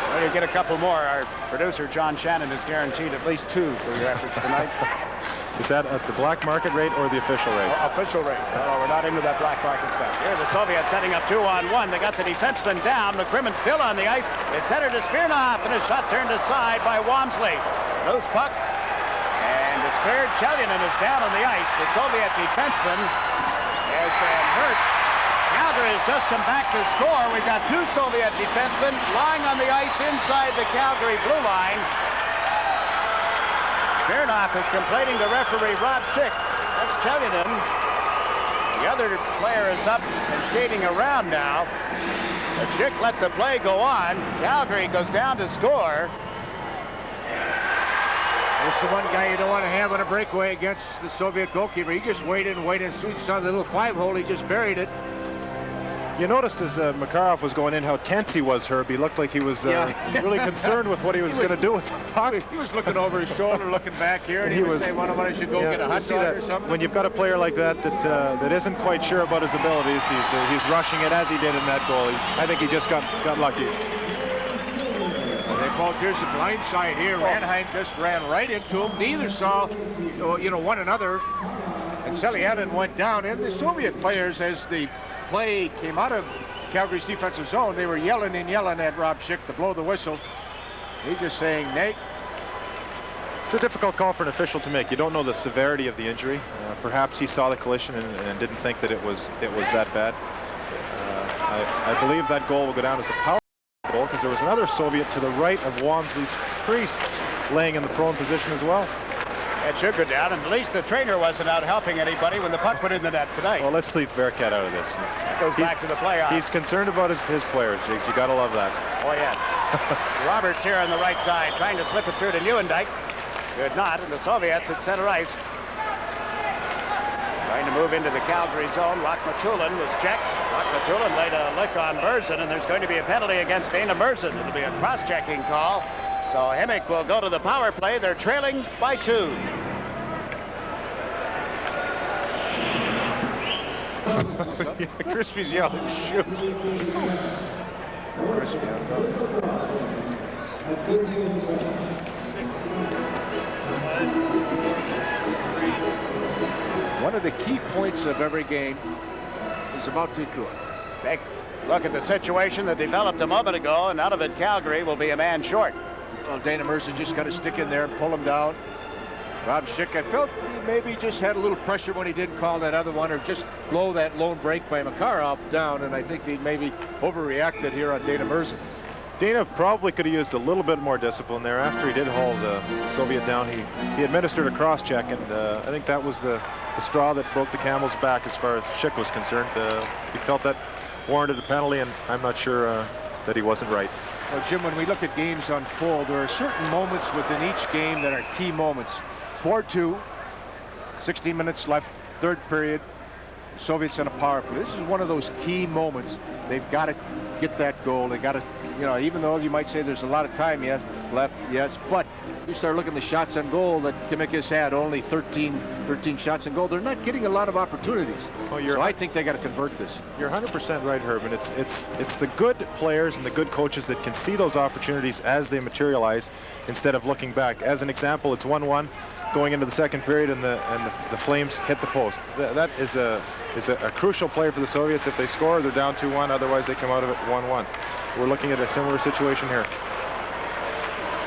Well, you get a couple more. Our producer, John Shannon, is guaranteed at least 2 for your efforts tonight. Is that at the black market rate or the official rate? Official rate. No, we're not into that black market stuff. Here, the Soviets setting up 2-on-1. They got the defenseman down. McCrimmon still on the ice. It's centered to Smirnov, and a shot turned aside by Wamsley. Loose puck. And it's cleared. Chelyanin is down on the ice. The Soviet defenseman has been hurt. Calgary has just come back to score. We've got 2 Soviet defensemen lying on the ice inside the Calgary blue line. Smirnov is complaining to referee Rod Schick. That's Chelyanin. The other player is up and skating around now. But Schick let the play go on. Calgary goes down to score. This is the one guy you don't want to have on a breakaway against the Soviet goalkeeper. He just waited and waited. As soon as he saw the little 5-hole, he just buried it. You noticed as Makarov was going in how tense he was, Herb. He looked like he was really concerned with what he was going to do with the puck. He was looking over his shoulder, looking back here, and he was saying, "What I should go get a hot dog or something." When you've got a player like that that isn't quite sure about his abilities, he's rushing it as he did in that goal. I think he just got lucky. They both, here's the blind side here. Ranheim just ran right into him. Neither saw, one another. And Selianin went down. And the Soviet players, as the play came out of Calgary's defensive zone, they were yelling at Rob Schick to blow the whistle. He's just saying, Nate. It's a difficult call for an official to make. You don't know the severity of the injury. Perhaps he saw the collision and didn't think that it was that bad. I believe that goal will go down as a power goal because there was another Soviet to the right of Walmsley's crease laying in the prone position as well. It should go down, and at least the trainer wasn't out helping anybody when the puck went in the net tonight. Well, let's leave Bearcat out of this. Goes back to the playoffs. He's concerned about his players, Jigs. You got to love that. Oh, yes. Roberts here on the right side, trying to slip it through to Neuendijk. Good not, and the Soviets at center ice. Trying to move into the Calgary zone. Rachmatulin was checked. Rachmatulin laid a lick on Merzen, and there's going to be a penalty against Dana Merzen. It'll be a cross-checking call. So Himik will go to the power play. They're trailing by 2. Crispy's yelling, shoot. Crispy on top. One of the key points of every game is about to occur. Take a look at the situation that developed a moment ago, and out of it, Calgary will be a man short. Well, Dana Merzen just got to stick in there and pull him down. Rob Schick, I felt he maybe just had a little pressure when he didn't call that other one or just blow that lone break by Makarov down, and I think he maybe overreacted here on Dana Merzen. Dana probably could have used a little bit more discipline there. After he did haul the Soviet down, he administered a cross-check, and I think that was the straw that broke the camel's back as far as Schick was concerned. He felt that warranted a penalty, and I'm not sure that he wasn't right. Well, Jim, when we look at games unfold, there are certain moments within each game that are key moments. 4-2, 16 minutes left, third period. The Soviets on a power play. This is one of those key moments. They've got to get that goal. They got to, even though you might say there's a lot of time left, but you start looking at the shots on goal that Himik has had, only 13 shots on goal. They're not getting a lot of opportunities. So I think they got to convert this. You're 100% right, Herb, and it's the good players and the good coaches that can see those opportunities as they materialize instead of looking back. As an example, it's 1-1 going into the second period, and the Flames hit the post. That is a crucial play for the Soviets. If they score, they're down 2-1. Otherwise, they come out of it 1-1. We're looking at a similar situation here.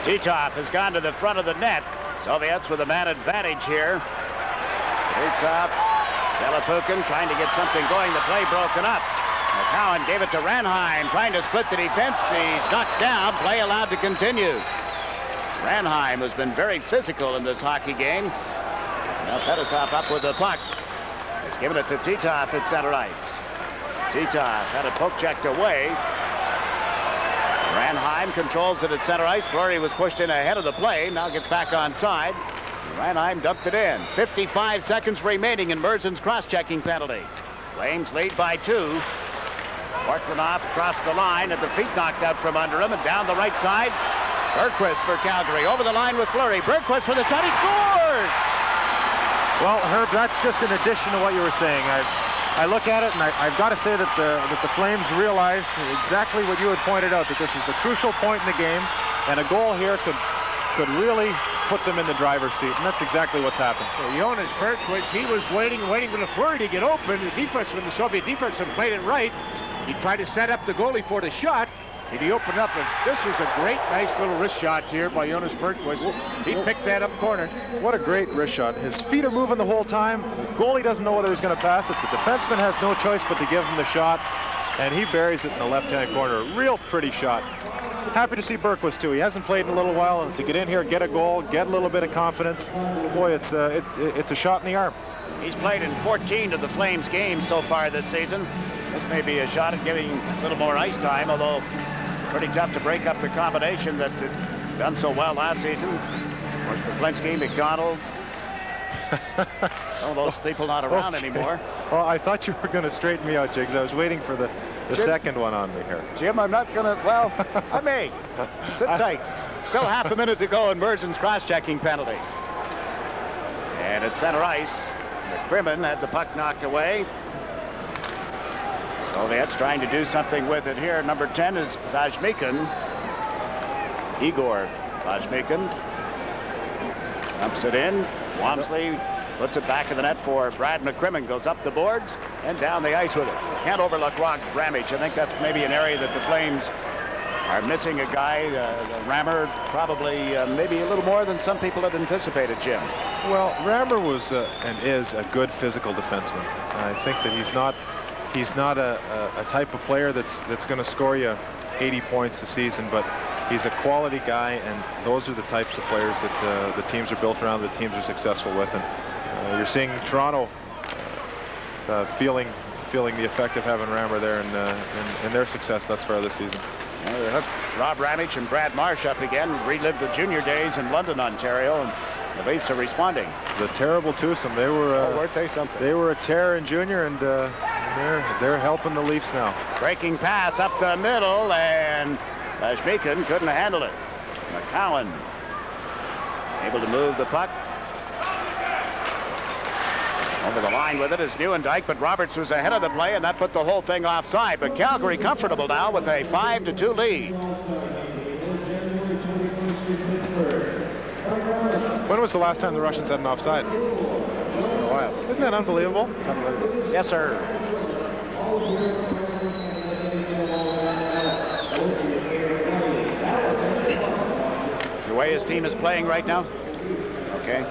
Titov has gone to the front of the net. Soviets with a man advantage here. Titov, Delapukin trying to get something going. The play broken up. McCowan gave it to Ranheim, trying to split the defense. He's knocked down. Play allowed to continue. Ranheim has been very physical in this hockey game. Now Fetisov up with the puck. He's given it to Titov at center ice. Titov had it poke checked away. Ranheim controls it at center ice. Fleury was pushed in ahead of the play. Now gets back on side. Ranheim dumped it in. 55 seconds remaining in Merzen's cross-checking penalty. Flames lead by 2. Ortmanov crossed the line, had the feet knocked out from under him, and down the right side. Bergquist for Calgary. Over the line with Fleury. Bergquist for the shot. He scores! Well, Herb, that's just in addition to what you were saying. I look at it, and I've got to say that the Flames realized exactly what you had pointed out, that this was a crucial point in the game, and a goal here could really put them in the driver's seat, and that's exactly what's happened. So Jonas Bergquist, he was waiting for the Fleury to get open. The defenseman, the Soviet defenseman, played it right. He tried to set up the goalie for the shot, and he opened up, and this was a great, nice little wrist shot here by Jonas Bergquist. He picked that up corner. What a great wrist shot. His feet are moving the whole time. The goalie doesn't know whether he's going to pass it. The defenseman has no choice but to give him the shot, and he buries it in the left-hand corner. A real pretty shot. Happy to see Bergquist, too. He hasn't played in a little while. To get in here, get a goal, get a little bit of confidence. Boy, it's a shot in the arm. He's played in 14 of the Flames games so far this season. This may be a shot at getting a little more ice time, although pretty tough to break up the combination that had done so well last season. Of course, Poplinski, McDonald, Some of those people not around anymore. Well, I thought you were going to straighten me out, Jigs. I was waiting for the second one on me here. Jim, I'm not going to, well, I may. Sit tight. Still half a minute to go in Mergen's cross-checking penalty. And at center ice, McCrimmon had the puck knocked away. Soviets trying to do something with it here. Number 10 is Vazhmikin. Igor Vazhmikin dumps it in. Wamsley puts it back in the net for Brad McCrimmon. Goes up the boards and down the ice with it. Can't overlook Rock Ramage. I think that's maybe an area that the Flames are missing a guy. Rammer probably maybe a little more than some people had anticipated, Jim. Well, Rammer was and is a good physical defenseman. I think that he's not a type of player that's going to score you 80 points a season, but he's a quality guy, and those are the types of players that the teams are built around, that teams are successful with. And you're seeing Toronto feeling the effect of having Rammer there and their success thus far this season. Rob Ramage and Brad Marsh up again, relived the junior days in London, Ontario, and the Leafs are responding. The terrible twosome. They were weren't they something? They were a terror in junior, and they're helping the Leafs now. Breaking pass up the middle, and Vazhmikin couldn't handle it. McCowan able to move the puck. Over the line with it is Neuendijk, but Roberts was ahead of the play, and that put the whole thing offside. But Calgary comfortable now with a 5-2 lead. When was the last time the Russians had an offside? Just been a while. Isn't that unbelievable? It's unbelievable. Yes, sir. The way his team is playing right now? Okay.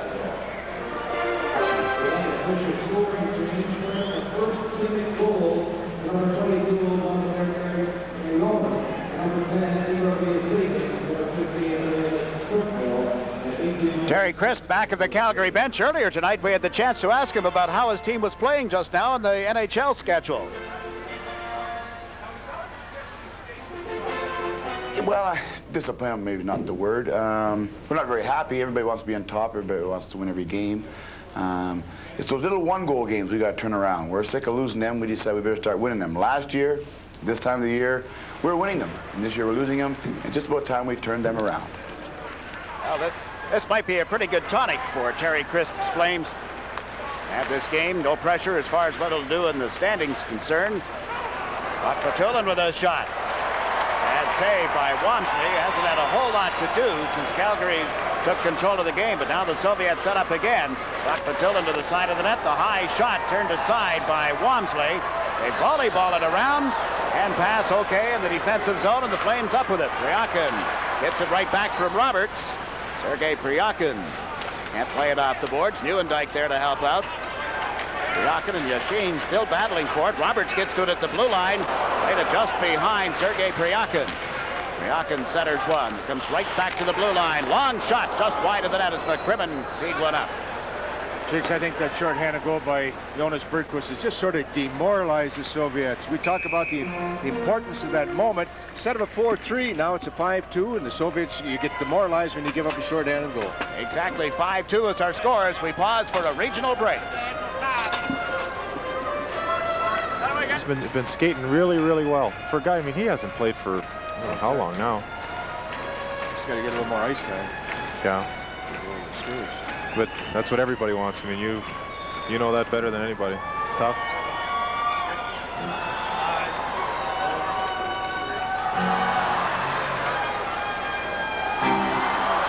Terry Crisp back of the Calgary bench. Earlier tonight we had the chance to ask him about how his team was playing just now in the NHL schedule. Well, disappointed maybe not the word. We're not very happy. Everybody wants to be on top. Everybody wants to win every game. It's those little one-goal games we got to turn around. We're sick of losing them. We decided we better start winning them. Last year, this time of the year, we're winning them. And this year we're losing them. It's just about time we turned them around. Well, this might be a pretty good tonic for Terry Crisp's Flames. Have this game, no pressure as far as what it'll do in the standings concerned. Patulin with a shot. And saved by Wamsley. Hasn't had a whole lot to do since Calgary took control of the game, but now the Soviets set up again. Patulin to the side of the net. The high shot turned aside by Wamsley. They volleyball it around and pass okay in the defensive zone, and the Flames up with it. Pryakin gets it right back from Roberts. Sergei Pryakin can't play it off the boards. Neuendijk there to help out. Pryakin and Yashin still battling for it. Roberts gets to it at the blue line. Played it just behind Sergei Pryakin. Pryakin centers one. Comes right back to the blue line. Long shot just wide of the net as McCrimmon feed one up. Jigs, I think that short-handed goal by Jonas Bergquist has just sort of demoralized the Soviets. We talk about the importance of that moment. Instead of a 4-3, now it's a 5-2, and the Soviets, you get demoralized when you give up a short-handed goal. Exactly, 5-2 is our score as we pause for a regional break. He's been skating really, really well. For a guy, I mean, he hasn't played for I don't know how long now. Just got to get a little more ice time. Yeah. But that's what everybody wants. I mean, you know that better than anybody. Tough.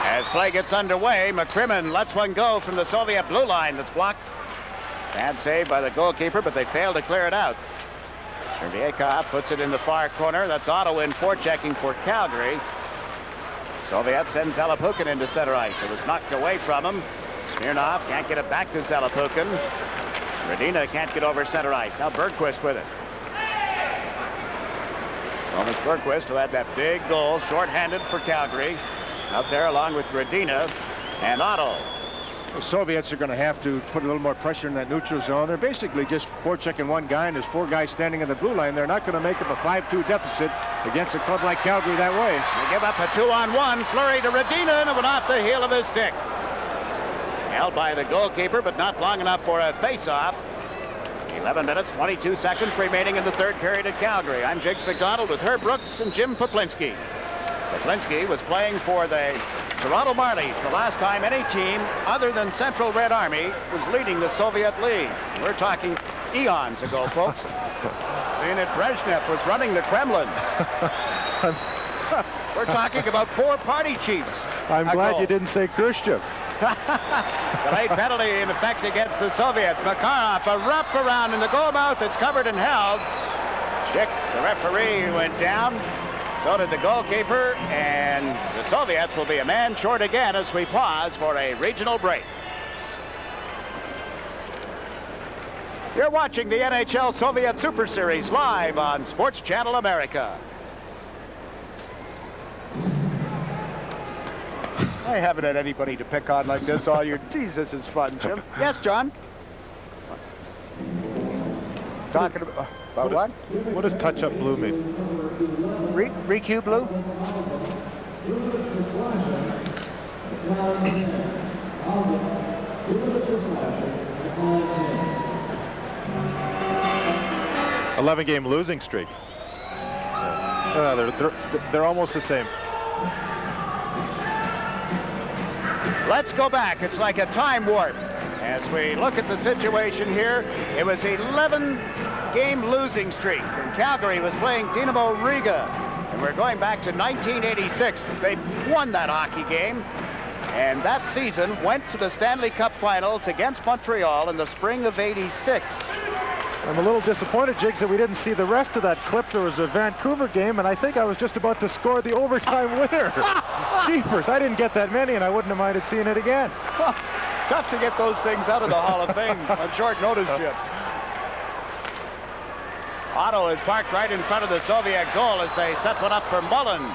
As play gets underway, McCrimmon lets one go from the Soviet blue line that's blocked. Bad save by the goalkeeper, but they fail to clear it out. Sergeyevkov puts it in the far corner. That's Otto in forechecking for Calgary. Soviet sends Zalapukin into center ice. It was knocked away from him. Smirnov can't get it back to Zalapukin. Radina can't get over center ice. Now Bergquist with it. Thomas Bergquist, who had that big goal, shorthanded for Calgary, out there along with Radina and Otto. The Soviets are going to have to put a little more pressure in that neutral zone. They're basically just forechecking one guy, and there's four guys standing in the blue line. They're not going to make up a 5-2 deficit against a club like Calgary that way. They give up a 2-on-1. Flurry to Radina, and it went off the heel of his stick. Held by the goalkeeper, but not long enough for a face-off. 11 minutes, 22 seconds remaining in the third period at Calgary. I'm Jiggs McDonald with Herb Brooks and Jim Poplinski. Poplinski was playing for the Toronto Marlies the last time any team other than Central Red Army was leading the Soviet League. We're talking eons ago, folks. Leonid Brezhnev was running the Kremlin. We're talking about 4 party chiefs. I'm glad you didn't say Khrushchev. The late penalty in effect against the Soviets. Makarov, a wrap around in the goal mouth. It's covered and held. Schick, the referee, went down. So did the goalkeeper, and the Soviets will be a man short again as we pause for a regional break. You're watching the NHL Soviet Super Series live on Sports Channel America. I haven't had anybody to pick on like this all year. Jesus, is fun, Jim. Yes, John? Talking about what? What does touch-up blue mean? Re-Q blue? "11-game losing streak." They're almost the same. Let's go back. It's like a time warp. As we look at the situation here, it was 11-game losing streak, and Calgary was playing Dinamo Riga, and we're going back to 1986. They won that hockey game, and that season went to the Stanley Cup Finals against Montreal in the spring of '86. I'm a little disappointed, Jiggs, that we didn't see the rest of that clip. There was a Vancouver game, and I think I was just about to score the overtime winner. Jeepers, I didn't get that many, and I wouldn't have minded seeing it again. Well, tough to get those things out of the Hall of Fame on short notice, Jim. Otto is parked right in front of the Soviet goal as they set one up for Mullen.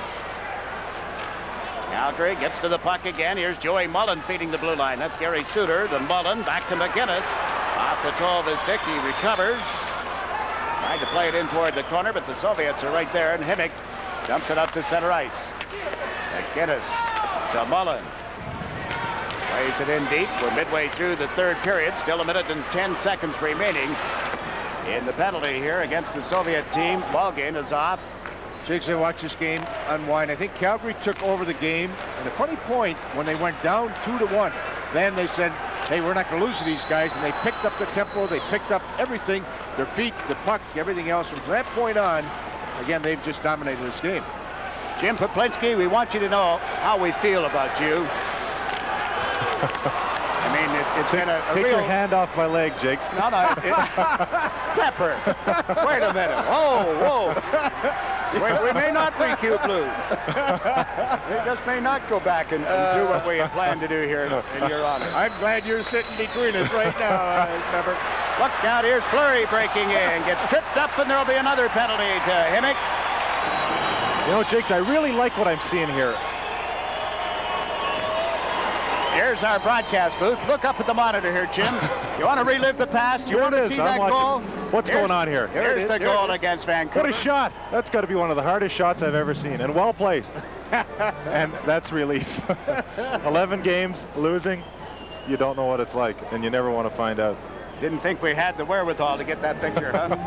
Calgary gets to the puck again. Here's Joey Mullen feeding the blue line. That's Gary Suter to Mullen, back to McGinnis. Off the toe of his stick, he recovers. Tried to play it in toward the corner, but the Soviets are right there, and Himik dumps it up to center ice. McGinnis to Mullen. Plays it in deep. We're midway through the third period. Still 1 minute and 10 seconds remaining in the penalty here against the Soviet team. Ball game is off. Jiggs, I watched this game unwind. I think Calgary took over the game. And a funny point, when they went down 2-1, then they said, hey, we're not going to lose to these guys. And they picked up the tempo. They picked up everything. Their feet, the puck, everything else. From that point on, again, they've just dominated this game. Jim Poplinski, we want you to know how we feel about you. I mean, it's been a Take real... your hand off my leg, Jiggs. No. Pepper. Wait a minute. Whoa. We may not re-Q blue. We just may not go back and do what we had planned to do here in your honor. I'm glad you're sitting between us right now, Pepper. Look out, here's Fleury breaking in. Gets tripped up, and there'll be another penalty to Himik. You know, Jiggs, I really like what I'm seeing here. Here's our broadcast booth. Look up at the monitor here, Jim. You want to relive the past? You want to see that goal? What's going on here? Here's the goal against Vancouver. What a shot. That's got to be one of the hardest shots I've ever seen, and well placed. And that's relief. 11 games, losing. You don't know what it's like, and you never want to find out. Didn't think we had the wherewithal to get that picture, huh?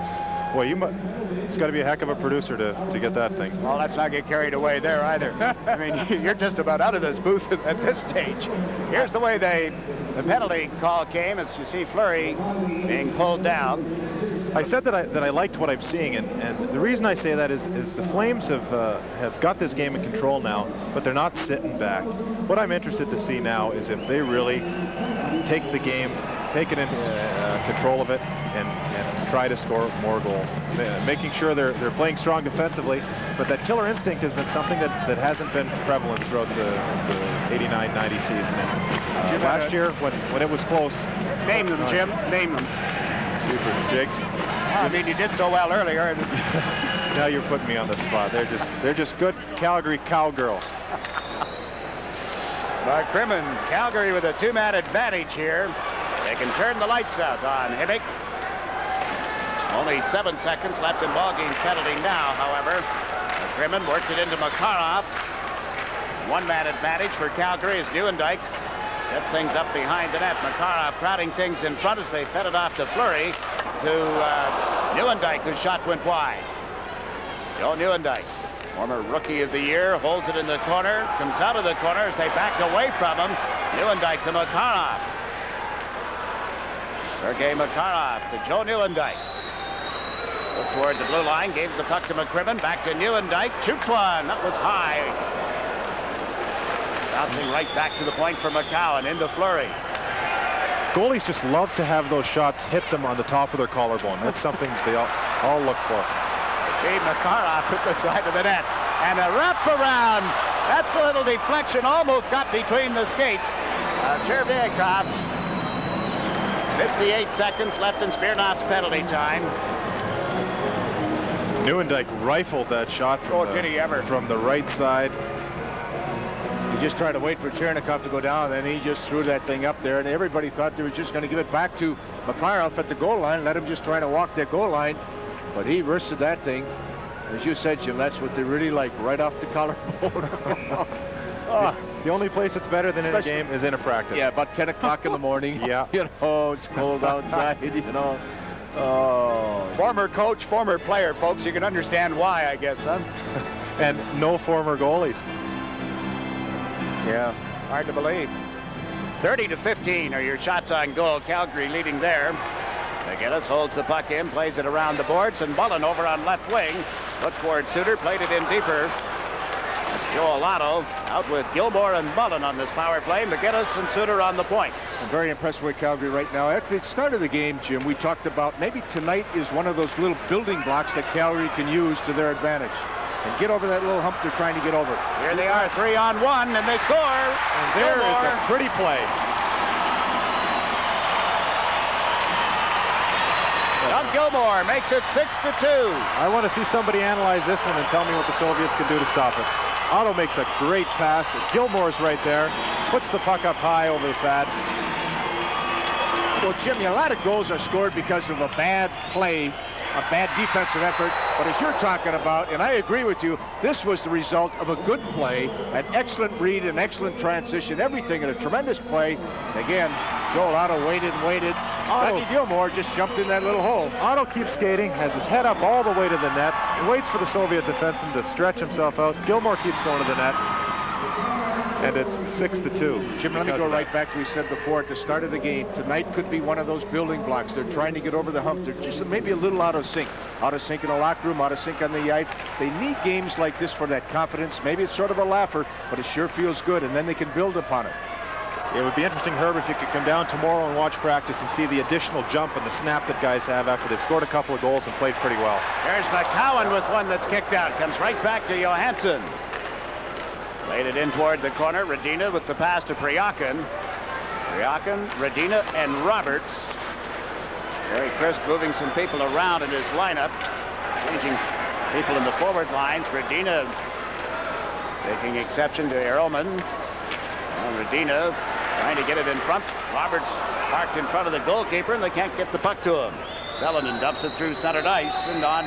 Well, it's got to be a heck of a producer to get that thing. Well, let's not get carried away there either. I mean, you're just about out of this booth at this stage. Here's the way the penalty call came, as you see Fleury being pulled down. I said that I liked what I'm seeing, and the reason I say that is the Flames have got this game in control now, but they're not sitting back. What I'm interested to see now is if they really take the game, take it in control of it, and try to score more goals. Making sure they're playing strong defensively, but that killer instinct has been something that hasn't been prevalent throughout the 89-90 season. And, last year, when it was close. Name them, Jim. Name them. Super, Jiggs. I mean, you did so well earlier. Now you're putting me on the spot. They're just good Calgary cowgirls. Mark Crimmin, Calgary with a 2-man advantage here. They can turn the lights out on Himik. Only 7 seconds left in ballgame penalty now, however. Crimmin worked it into Makarov. 1-man advantage for Calgary as Neuendijk Sets things up behind the net. Makarov crowding things in front as they fed it off to Fleury to Nieuwendyk, whose shot went wide. Joe Nieuwendyk, former Rookie of the Year, holds it in the corner, comes out of the corner as they back away from him. Nieuwendyk to Makarov. Sergei Makarov to Joe Nieuwendyk. Look toward the blue line, gave the puck to McCrimmon, back to Nieuwendyk, shoots one, that was high. Bouncing right back to the point for McCowan, into Fleury. Goalies just love to have those shots hit them on the top of their collarbone. That's something they all look for. Gave Makarov hit the side of the net. And a wrap around. That's a little deflection, almost got between the skates. Chervyakov. 58 seconds left in Smirnov's penalty time. Nieuwendyk rifled that shot from the right side. He just tried to wait for Chernikov to go down, and then he just threw that thing up there, and everybody thought they were just going to give it back to Makarov at the goal line, let him just try to walk that goal line, but he wristed that thing. As you said, Jim, that's what they really like, right off the collarbone. The only place it's better than in a game is in a practice. Yeah, about 10 o'clock in the morning. Yeah. You know, it's cold outside, you know. Oh. Former coach, former player, folks. You can understand why, I guess, huh? And no former goalies. Yeah, hard to believe. 30-15 are your shots on goal. Calgary leading there. McGinnis holds the puck in, plays it around the boards, and Mullen over on left wing. Look toward Suter, played it in deeper. That's Joe Olato out with Gilmore and Mullen on this power play. McGinnis and Suter on the points. I'm very impressed with Calgary right now. At the start of the game, Jim, we talked about maybe tonight is one of those little building blocks that Calgary can use to their advantage. And get over that little hump they're trying to get over. Here they are, 3-on-1, and they score. And there is a pretty play. Doug Gilmore makes it 6-2. I want to see somebody analyze this one and tell me what the Soviets can do to stop it. Otto makes a great pass. Gilmore's right there. Puts the puck up high over the pad. Well, Jimmy, a lot of goals are scored because of a bad play, a bad defensive effort. But as you're talking about, and I agree with you, this was the result of a good play, an excellent read, an excellent transition, everything in a tremendous play. Again, Joel Otto waited and waited. Dougie Gilmore just jumped in that little hole. Otto keeps skating, has his head up all the way to the net, and waits for the Soviet defenseman to stretch himself out. Gilmore keeps going to the net. And it's 6-2. Jim, let me go right back to what we said before at the start of the game. Tonight could be one of those building blocks. They're trying to get over the hump. They're just maybe a little out of sync. Out of sync in the locker room, out of sync on the ice. They need games like this for that confidence. Maybe it's sort of a laugher, but it sure feels good, and then they can build upon it. It would be interesting, Herb, if you could come down tomorrow and watch practice and see the additional jump and the snap that guys have after they've scored a couple of goals and played pretty well. There's McCowan with one that's kicked out. Comes right back to Johansson. Played it in toward the corner. Radina with the pass to Priakin. Priakin, Radina, and Roberts. Very crisp, moving some people around in his lineup. Changing people in the forward lines. Radina taking exception to Ehrlman. And Radina trying to get it in front. Roberts parked in front of the goalkeeper, and they can't get the puck to him. Selenin dumps it through centered ice and on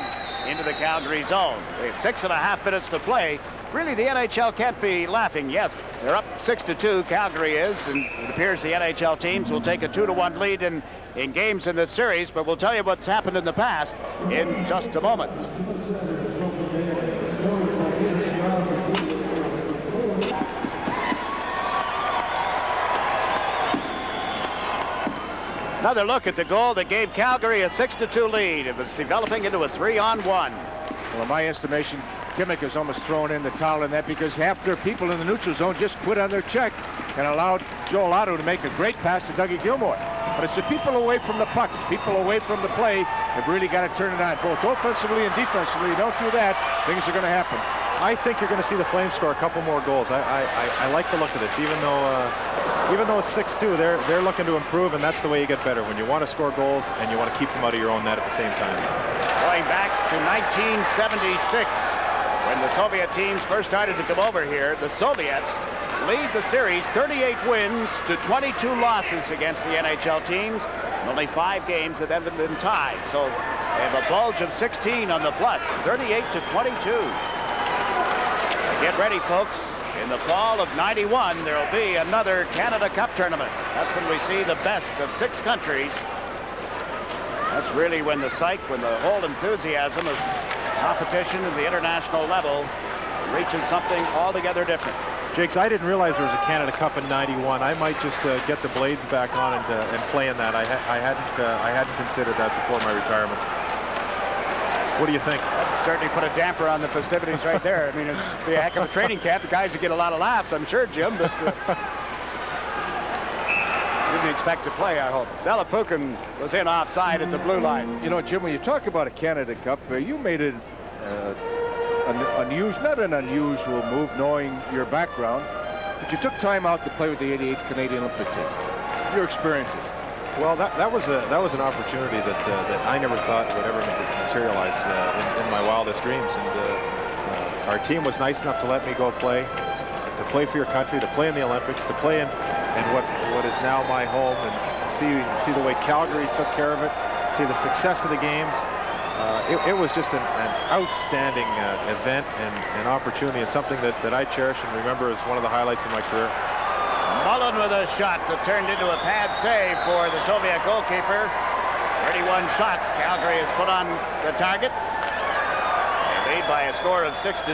into the Calgary zone. They have 6.5 minutes to play. Really, the NHL can't be laughing. Yes, they're up 6-2, Calgary is, and it appears the NHL teams will take a 2-1 lead in games in this series, but we'll tell you what's happened in the past in just a moment. Another look at the goal that gave Calgary a 6-2 lead. It was developing into a 3-on-1. Well, in my estimation, Himik has almost thrown in the towel in that because half their people in the neutral zone just quit on their check and allowed Joel Otto to make a great pass to Dougie Gilmore. But it's the people away from the puck, people away from the play, have really got to turn it on, both offensively and defensively. You don't do that, things are going to happen. I think you're going to see the Flames score a couple more goals. I like the look of this, even though it's 6-2, they're looking to improve, and that's the way you get better, when you want to score goals and you want to keep them out of your own net at the same time. Going back to 1976, when the Soviet teams first started to come over here, the Soviets lead the series 38 wins to 22 losses against the NHL teams, and only 5 games that have been tied. So they have a bulge of 16 on the plus, 38-22. Get ready, folks. In the fall of '91, there will be another Canada Cup tournament. That's when we see the best of 6 countries. That's really when the whole enthusiasm of competition at the international level reaches something altogether different. Jakes, I didn't realize there was a Canada Cup in '91. I might just get the blades back on and play in that. I hadn't considered that before my retirement. What do you think? That certainly put a damper on the festivities right there. I mean, it'd be a heck of a training camp. The guys would get a lot of laughs, I'm sure, Jim, but didn't expect to play, I hope. Zalapukin was in offside at the blue line. You know, Jim, when you talk about a Canada Cup, you made it not an unusual move, knowing your background, but you took time out to play with the '88 Canadian Olympic team. Your experiences. Well, that was an opportunity that I never thought would ever materialize in my wildest dreams. And our team was nice enough to let me go play, to play for your country, to play in the Olympics, to play in what is now my home, and see the way Calgary took care of it, see the success of the games. It was just an outstanding event and opportunity, and something that I cherish and remember as one of the highlights of my career. Mullen with a shot that turned into a pad save for the Soviet goalkeeper. 31 shots Calgary has put on the target. They lead by a score of 6-2.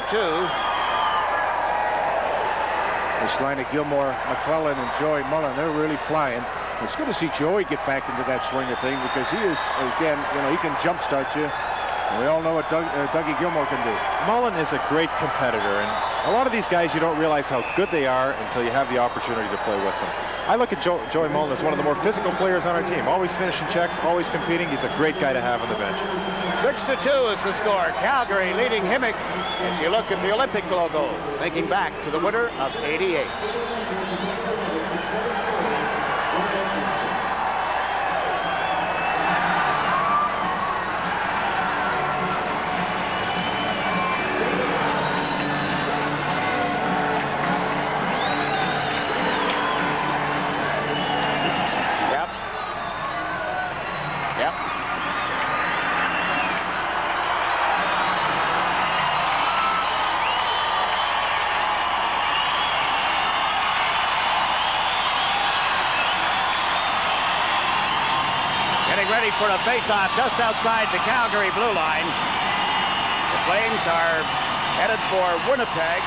This line of Gilmore, McClellan, and Joey Mullen, they're really flying. It's good to see Joey get back into that swing of thing, because he is, again, you know, he can jumpstart you. And we all know what Dougie Gilmore can do. Mullen is a great competitor, and a lot of these guys, you don't realize how good they are until you have the opportunity to play with them. I look at Joey Mullen as one of the more physical players on our team. Always finishing checks, always competing. He's a great guy to have on the bench. 6-2 is the score. Calgary leading Himik as you look at the Olympic logo, thinking back to the winter of '88. Ready for a face-off just outside the Calgary blue line. The Flames are headed for Winnipeg,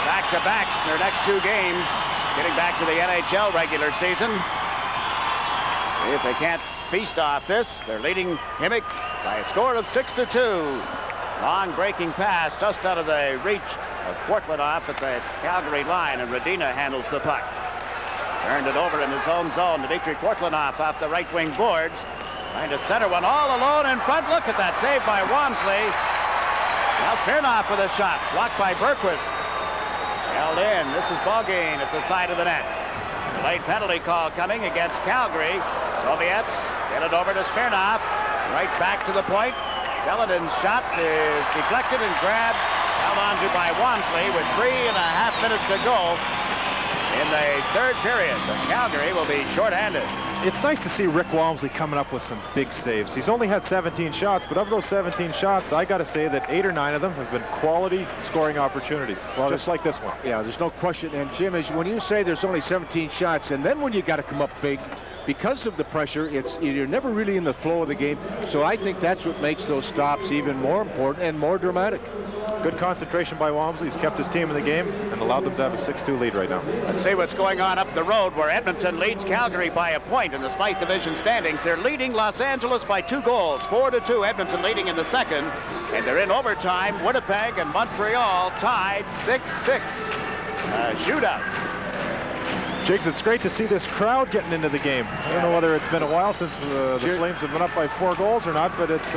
back-to-back their next 2 games, getting back to the NHL regular season. If they can't feast off this, they're leading Himik by a score of 6-2. Long breaking pass just out of the reach of Kortlanov at the Calgary line, and Radina handles the puck. Turned it over in his own zone. Dmitry Kortlanov off the right wing boards. Trying to center one all alone in front. Look at that save by Walmsley. Now Smirnoff with a shot. Blocked by Berquist. Held in. This is Boggain at the side of the net. Late penalty call coming against Calgary. Soviets get it over to Smirnoff. Right back to the point. Zeledin's shot is deflected and grabbed. Held onto by Walmsley with 3.5 minutes to go in the third period. But Calgary will be shorthanded. It's nice to see Rick Walmsley coming up with some big saves. He's only had 17 shots, but of those 17 shots, I got to say that 8 or 9 of them have been quality scoring opportunities, well, just like this one. Yeah, there's no question. And Jim, when you say there's only 17 shots, and then when you got to come up big, because of the pressure, you're never really in the flow of the game. So I think that's what makes those stops even more important and more dramatic. Good concentration by Walmsley. He's kept his team in the game and allowed them to have a 6-2 lead right now. Let's see what's going on up the road, where Edmonton leads Calgary by a point in the Smythe Division standings. They're leading Los Angeles by 2 goals, 4-2. Edmonton leading in the second, and they're in overtime. Winnipeg and Montreal tied 6-6. Shootout. Jakes, it's great to see this crowd getting into the game. I don't know whether it's been a while since the Flames have been up by 4 goals or not, but it's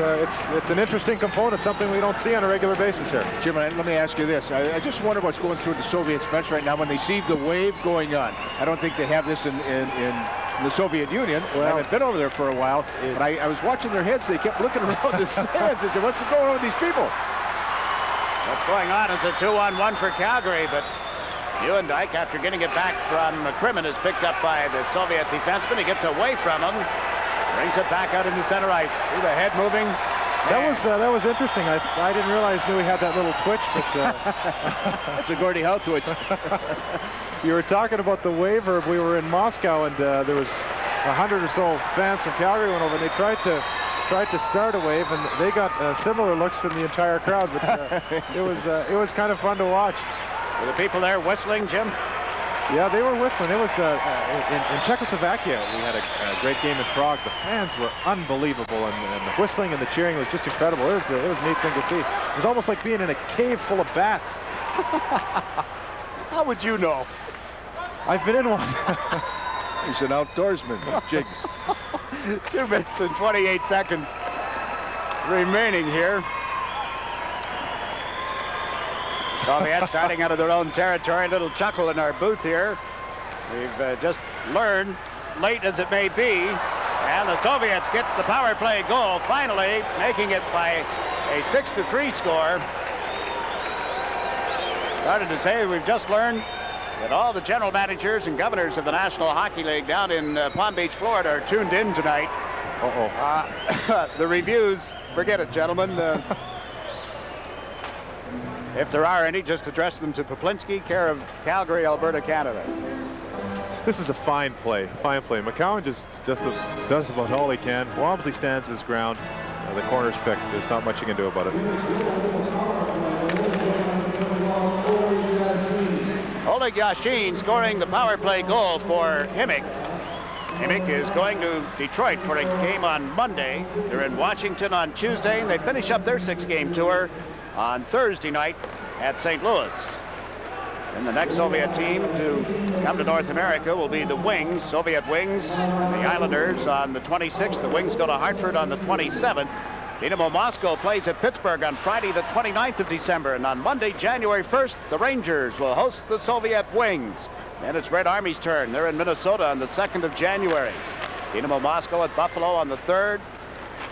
an interesting component, something we don't see on a regular basis here. Jim, let me ask you this. I just wonder what's going through the Soviets bench right now when they see the wave going on. I don't think they have this in the Soviet Union. Well, I haven't been over there for a while, but I was watching their heads. They kept looking around the stands and said, what's going on with these people? What's going on is a 2-on-1 for Calgary, but Neuendijk, after getting it back from McCrimmon, is picked up by the Soviet defenseman. He gets away from him, brings it back out into center ice. See the head moving. That was interesting. I didn't realize he had that little twitch, but that's a Gordie Howe twitch. You were talking about the waiver. We were in Moscow, and there was 100 or so fans from Calgary went over, and they tried to start a wave, and they got similar looks from the entire crowd. But it was kind of fun to watch. Were the people there whistling, Jim? Yeah, they were whistling. It was in Czechoslovakia. We had a great game in Prague. The fans were unbelievable, and the whistling and the cheering was just incredible. It was a neat thing to see. It was almost like being in a cave full of bats. How would you know? I've been in one. He's an outdoorsman, Jigs. 2 minutes and 28 seconds remaining here. Soviets starting out of their own territory. A little chuckle in our booth here. We've just learned, late as it may be, and the Soviets get the power play goal, finally making it by a 6-3 score. Started to say we've just learned that all the general managers and governors of the National Hockey League down in Palm Beach, Florida are tuned in tonight. The reviews, forget it, gentlemen. If there are any, just address them to Poplinski, care of Calgary, Alberta, Canada. This is a fine play, McCowan just does about all he can. Walmsley stands his ground. The corner's picked. There's not much you can do about it. Oleg Yashin scoring the power play goal for Himik. Himik is going to Detroit for a game on Monday. They're in Washington on Tuesday, and they finish up their 6-game tour on Thursday night at St. Louis. And the next Soviet team to come to North America will be the Wings, Soviet Wings, the Islanders on the 26th. The Wings go to Hartford on the 27th. Dynamo Moscow plays at Pittsburgh on Friday the 29th of December. And on Monday, January 1st, the Rangers will host the Soviet Wings. And it's Red Army's turn. They're in Minnesota on the 2nd of January. Dynamo Moscow at Buffalo on the 3rd.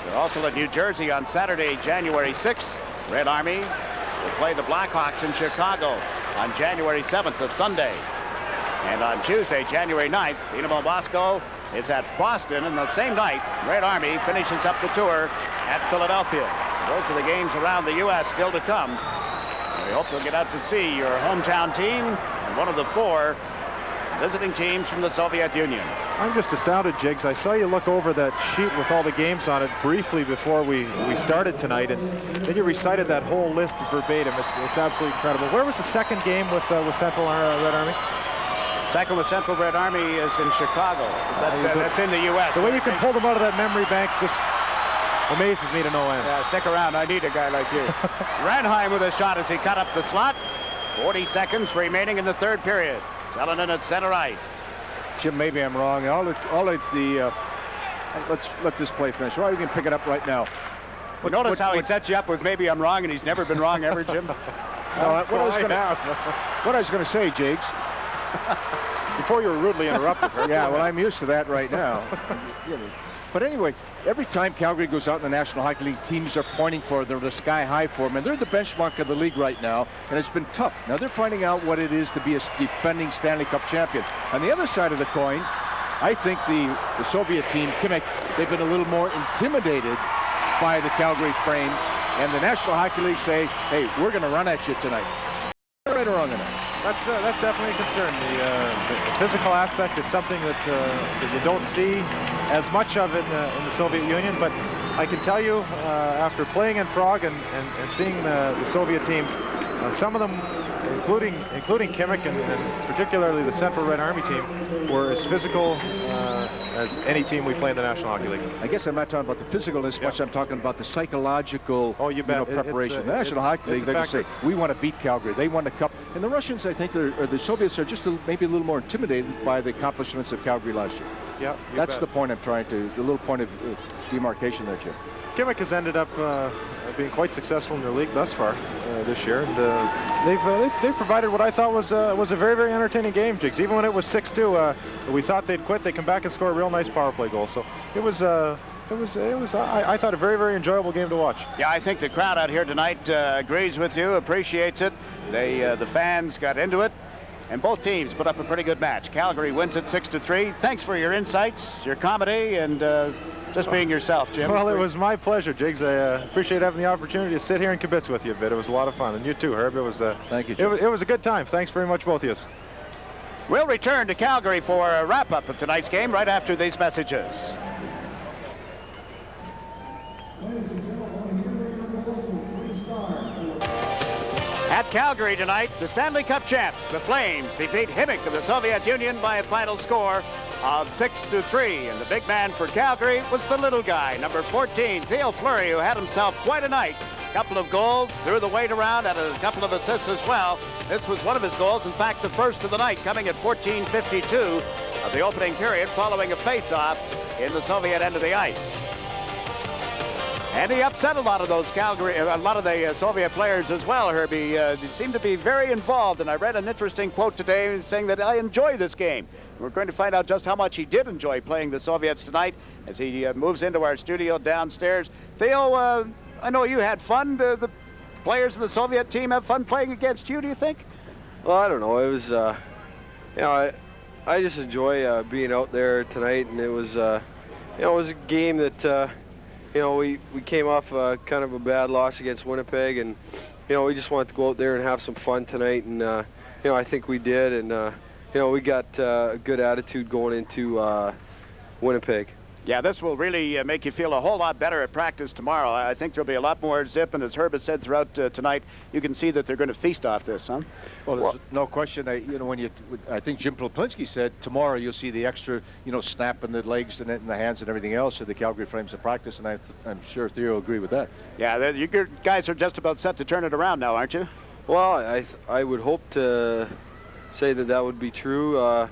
They're also at New Jersey on Saturday, January 6th. Red Army will play the Blackhawks in Chicago on January 7th, a Sunday. And on Tuesday, January 9th, Dynamo Moscow is at Boston, and the same night, Red Army finishes up the tour at Philadelphia. So those are the games around the U.S. still to come. And we hope you'll get out to see your hometown team and one of the 4 visiting teams from the Soviet Union. I'm just astounded, Jigs. I saw you look over that sheet with all the games on it briefly before we started tonight, and then you recited that whole list verbatim. It's absolutely incredible. Where was the second game with Central Red Army? Second with Central Red Army is in Chicago. That's in the U.S. The way you can pull them out of that memory bank just amazes me to no end. Yeah, stick around. I need a guy like you. Ranheim with a shot as he cut up the slot. 40 seconds remaining in the 3rd period. Selenin at center ice. Jim, maybe I'm wrong. Let's let this play finish. Why, we can pick it up right now. Notice how he sets you up with maybe I'm wrong, and he's never been wrong ever, Jim? What I was going to say, Jakes, before you were rudely interrupted. Right? Yeah, well, I'm used to that right now. But anyway, every time Calgary goes out in the National Hockey League, teams are pointing for them. They're the sky high for them, and they're the benchmark of the league right now, and it's been tough. Now they're finding out what it is to be a defending Stanley Cup champion. On the other side of the coin, I think the Soviet team, Himik, they've been a little more intimidated by the Calgary Flames, and the National Hockey League say, hey, we're going to run at you tonight. Right or wrong on that? That's definitely a concern. The physical aspect is something that you don't see as much of in the Soviet Union, but I can tell you, after playing in Prague and seeing the Soviet teams, some of them, including Himik and particularly the Central Red Army team, were as physical as any team we play in the National Hockey League. I guess I'm not talking about the physical as much. I'm talking about the psychological preparation. The National Hockey League, they can say, we want to beat Calgary. They won the cup. And the Russians, I think, or the Soviets are just maybe a little more intimidated by the accomplishments of Calgary last year. Yeah, that's the point I'm trying to, the little point of demarcation there, Jim. Himik has ended up being quite successful in their league thus far this year, and they've provided what I thought was a very, very entertaining game, Jigs. Even when it was 6-2, we thought they'd quit. They come back and score a real nice power play goal. So it was I thought a very, very enjoyable game to watch. Yeah, I think the crowd out here tonight agrees with you, appreciates it. The fans got into it, and both teams put up a pretty good match. Calgary wins it 6-3. Thanks for your insights, your comedy, and just being yourself, Jim. Well, it was my pleasure, Jigs. I appreciate having the opportunity to sit here and kibitz with you a bit. It was a lot of fun, and you too, Herb. It was. Thank you, It was a good time. Thanks very much, both of you. We'll return to Calgary for a wrap-up of tonight's game right after these messages. At Calgary tonight, the Stanley Cup champs, the Flames, defeat Himik of the Soviet Union by a final score of 6-3. And the big man for Calgary was the little guy, number 14, Theo Fleury, who had himself quite a night. A couple of goals, threw the weight around, had a couple of assists as well. This was one of his goals, in fact, the first of the night, coming at 14:52 of the opening period, following a face-off in the Soviet end of the ice. And he upset a lot of those the Soviet players as well, Herbie. They seemed to be very involved, and I read an interesting quote today saying that I enjoy this game. We're going to find out just how much he did enjoy playing the Soviets tonight as he moves into our studio downstairs. Theo, I know you had fun. The players of the Soviet team have fun playing against you, do you think? Well, I don't know. It was, I just enjoy being out there tonight, and it was, it was a game that, we came off kind of a bad loss against Winnipeg, and, we just wanted to go out there and have some fun tonight, and, I think we did, and, we got a good attitude going into Winnipeg. Yeah, this will really make you feel a whole lot better at practice tomorrow. I think there'll be a lot more zip, and as Herb has said throughout tonight, you can see that they're going to feast off this, huh? Well, there's no question. I think Jim Plopinski said tomorrow you'll see the extra, snap in the legs and in the hands and everything else of the Calgary Flames at practice, and I'm sure Theo will agree with that. Yeah, you guys are just about set to turn it around now, aren't you? Well, I would hope to say that would be true.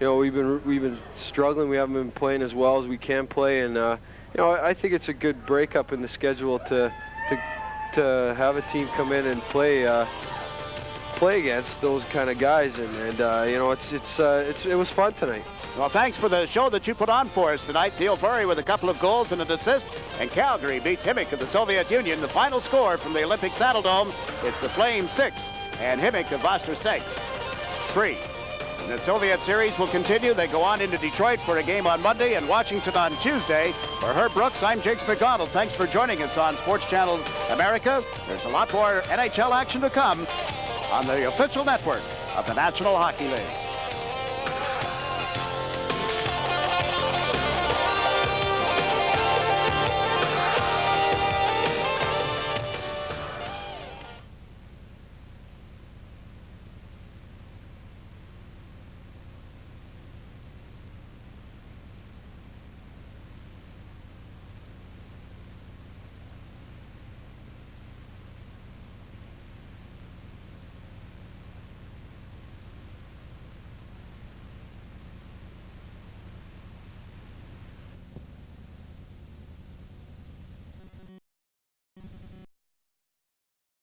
We've been struggling. We haven't been playing as well as we can play, and I think it's a good breakup in the schedule to have a team come in and play against those kind of guys, and it was fun tonight. Well, thanks for the show that you put on for us tonight. Theo Fleury with a couple of goals and an assist, and Calgary beats Himik of the Soviet Union. The final score from the Olympic Saddledome is the Flames 6 and Himik of Voskressensk 3. And the Soviet series will continue. They go on into Detroit for a game on Monday and Washington on Tuesday. For Herb Brooks, I'm Jakes McDonald. Thanks for joining us on Sports Channel America. There's a lot more NHL action to come on the official network of the National Hockey League.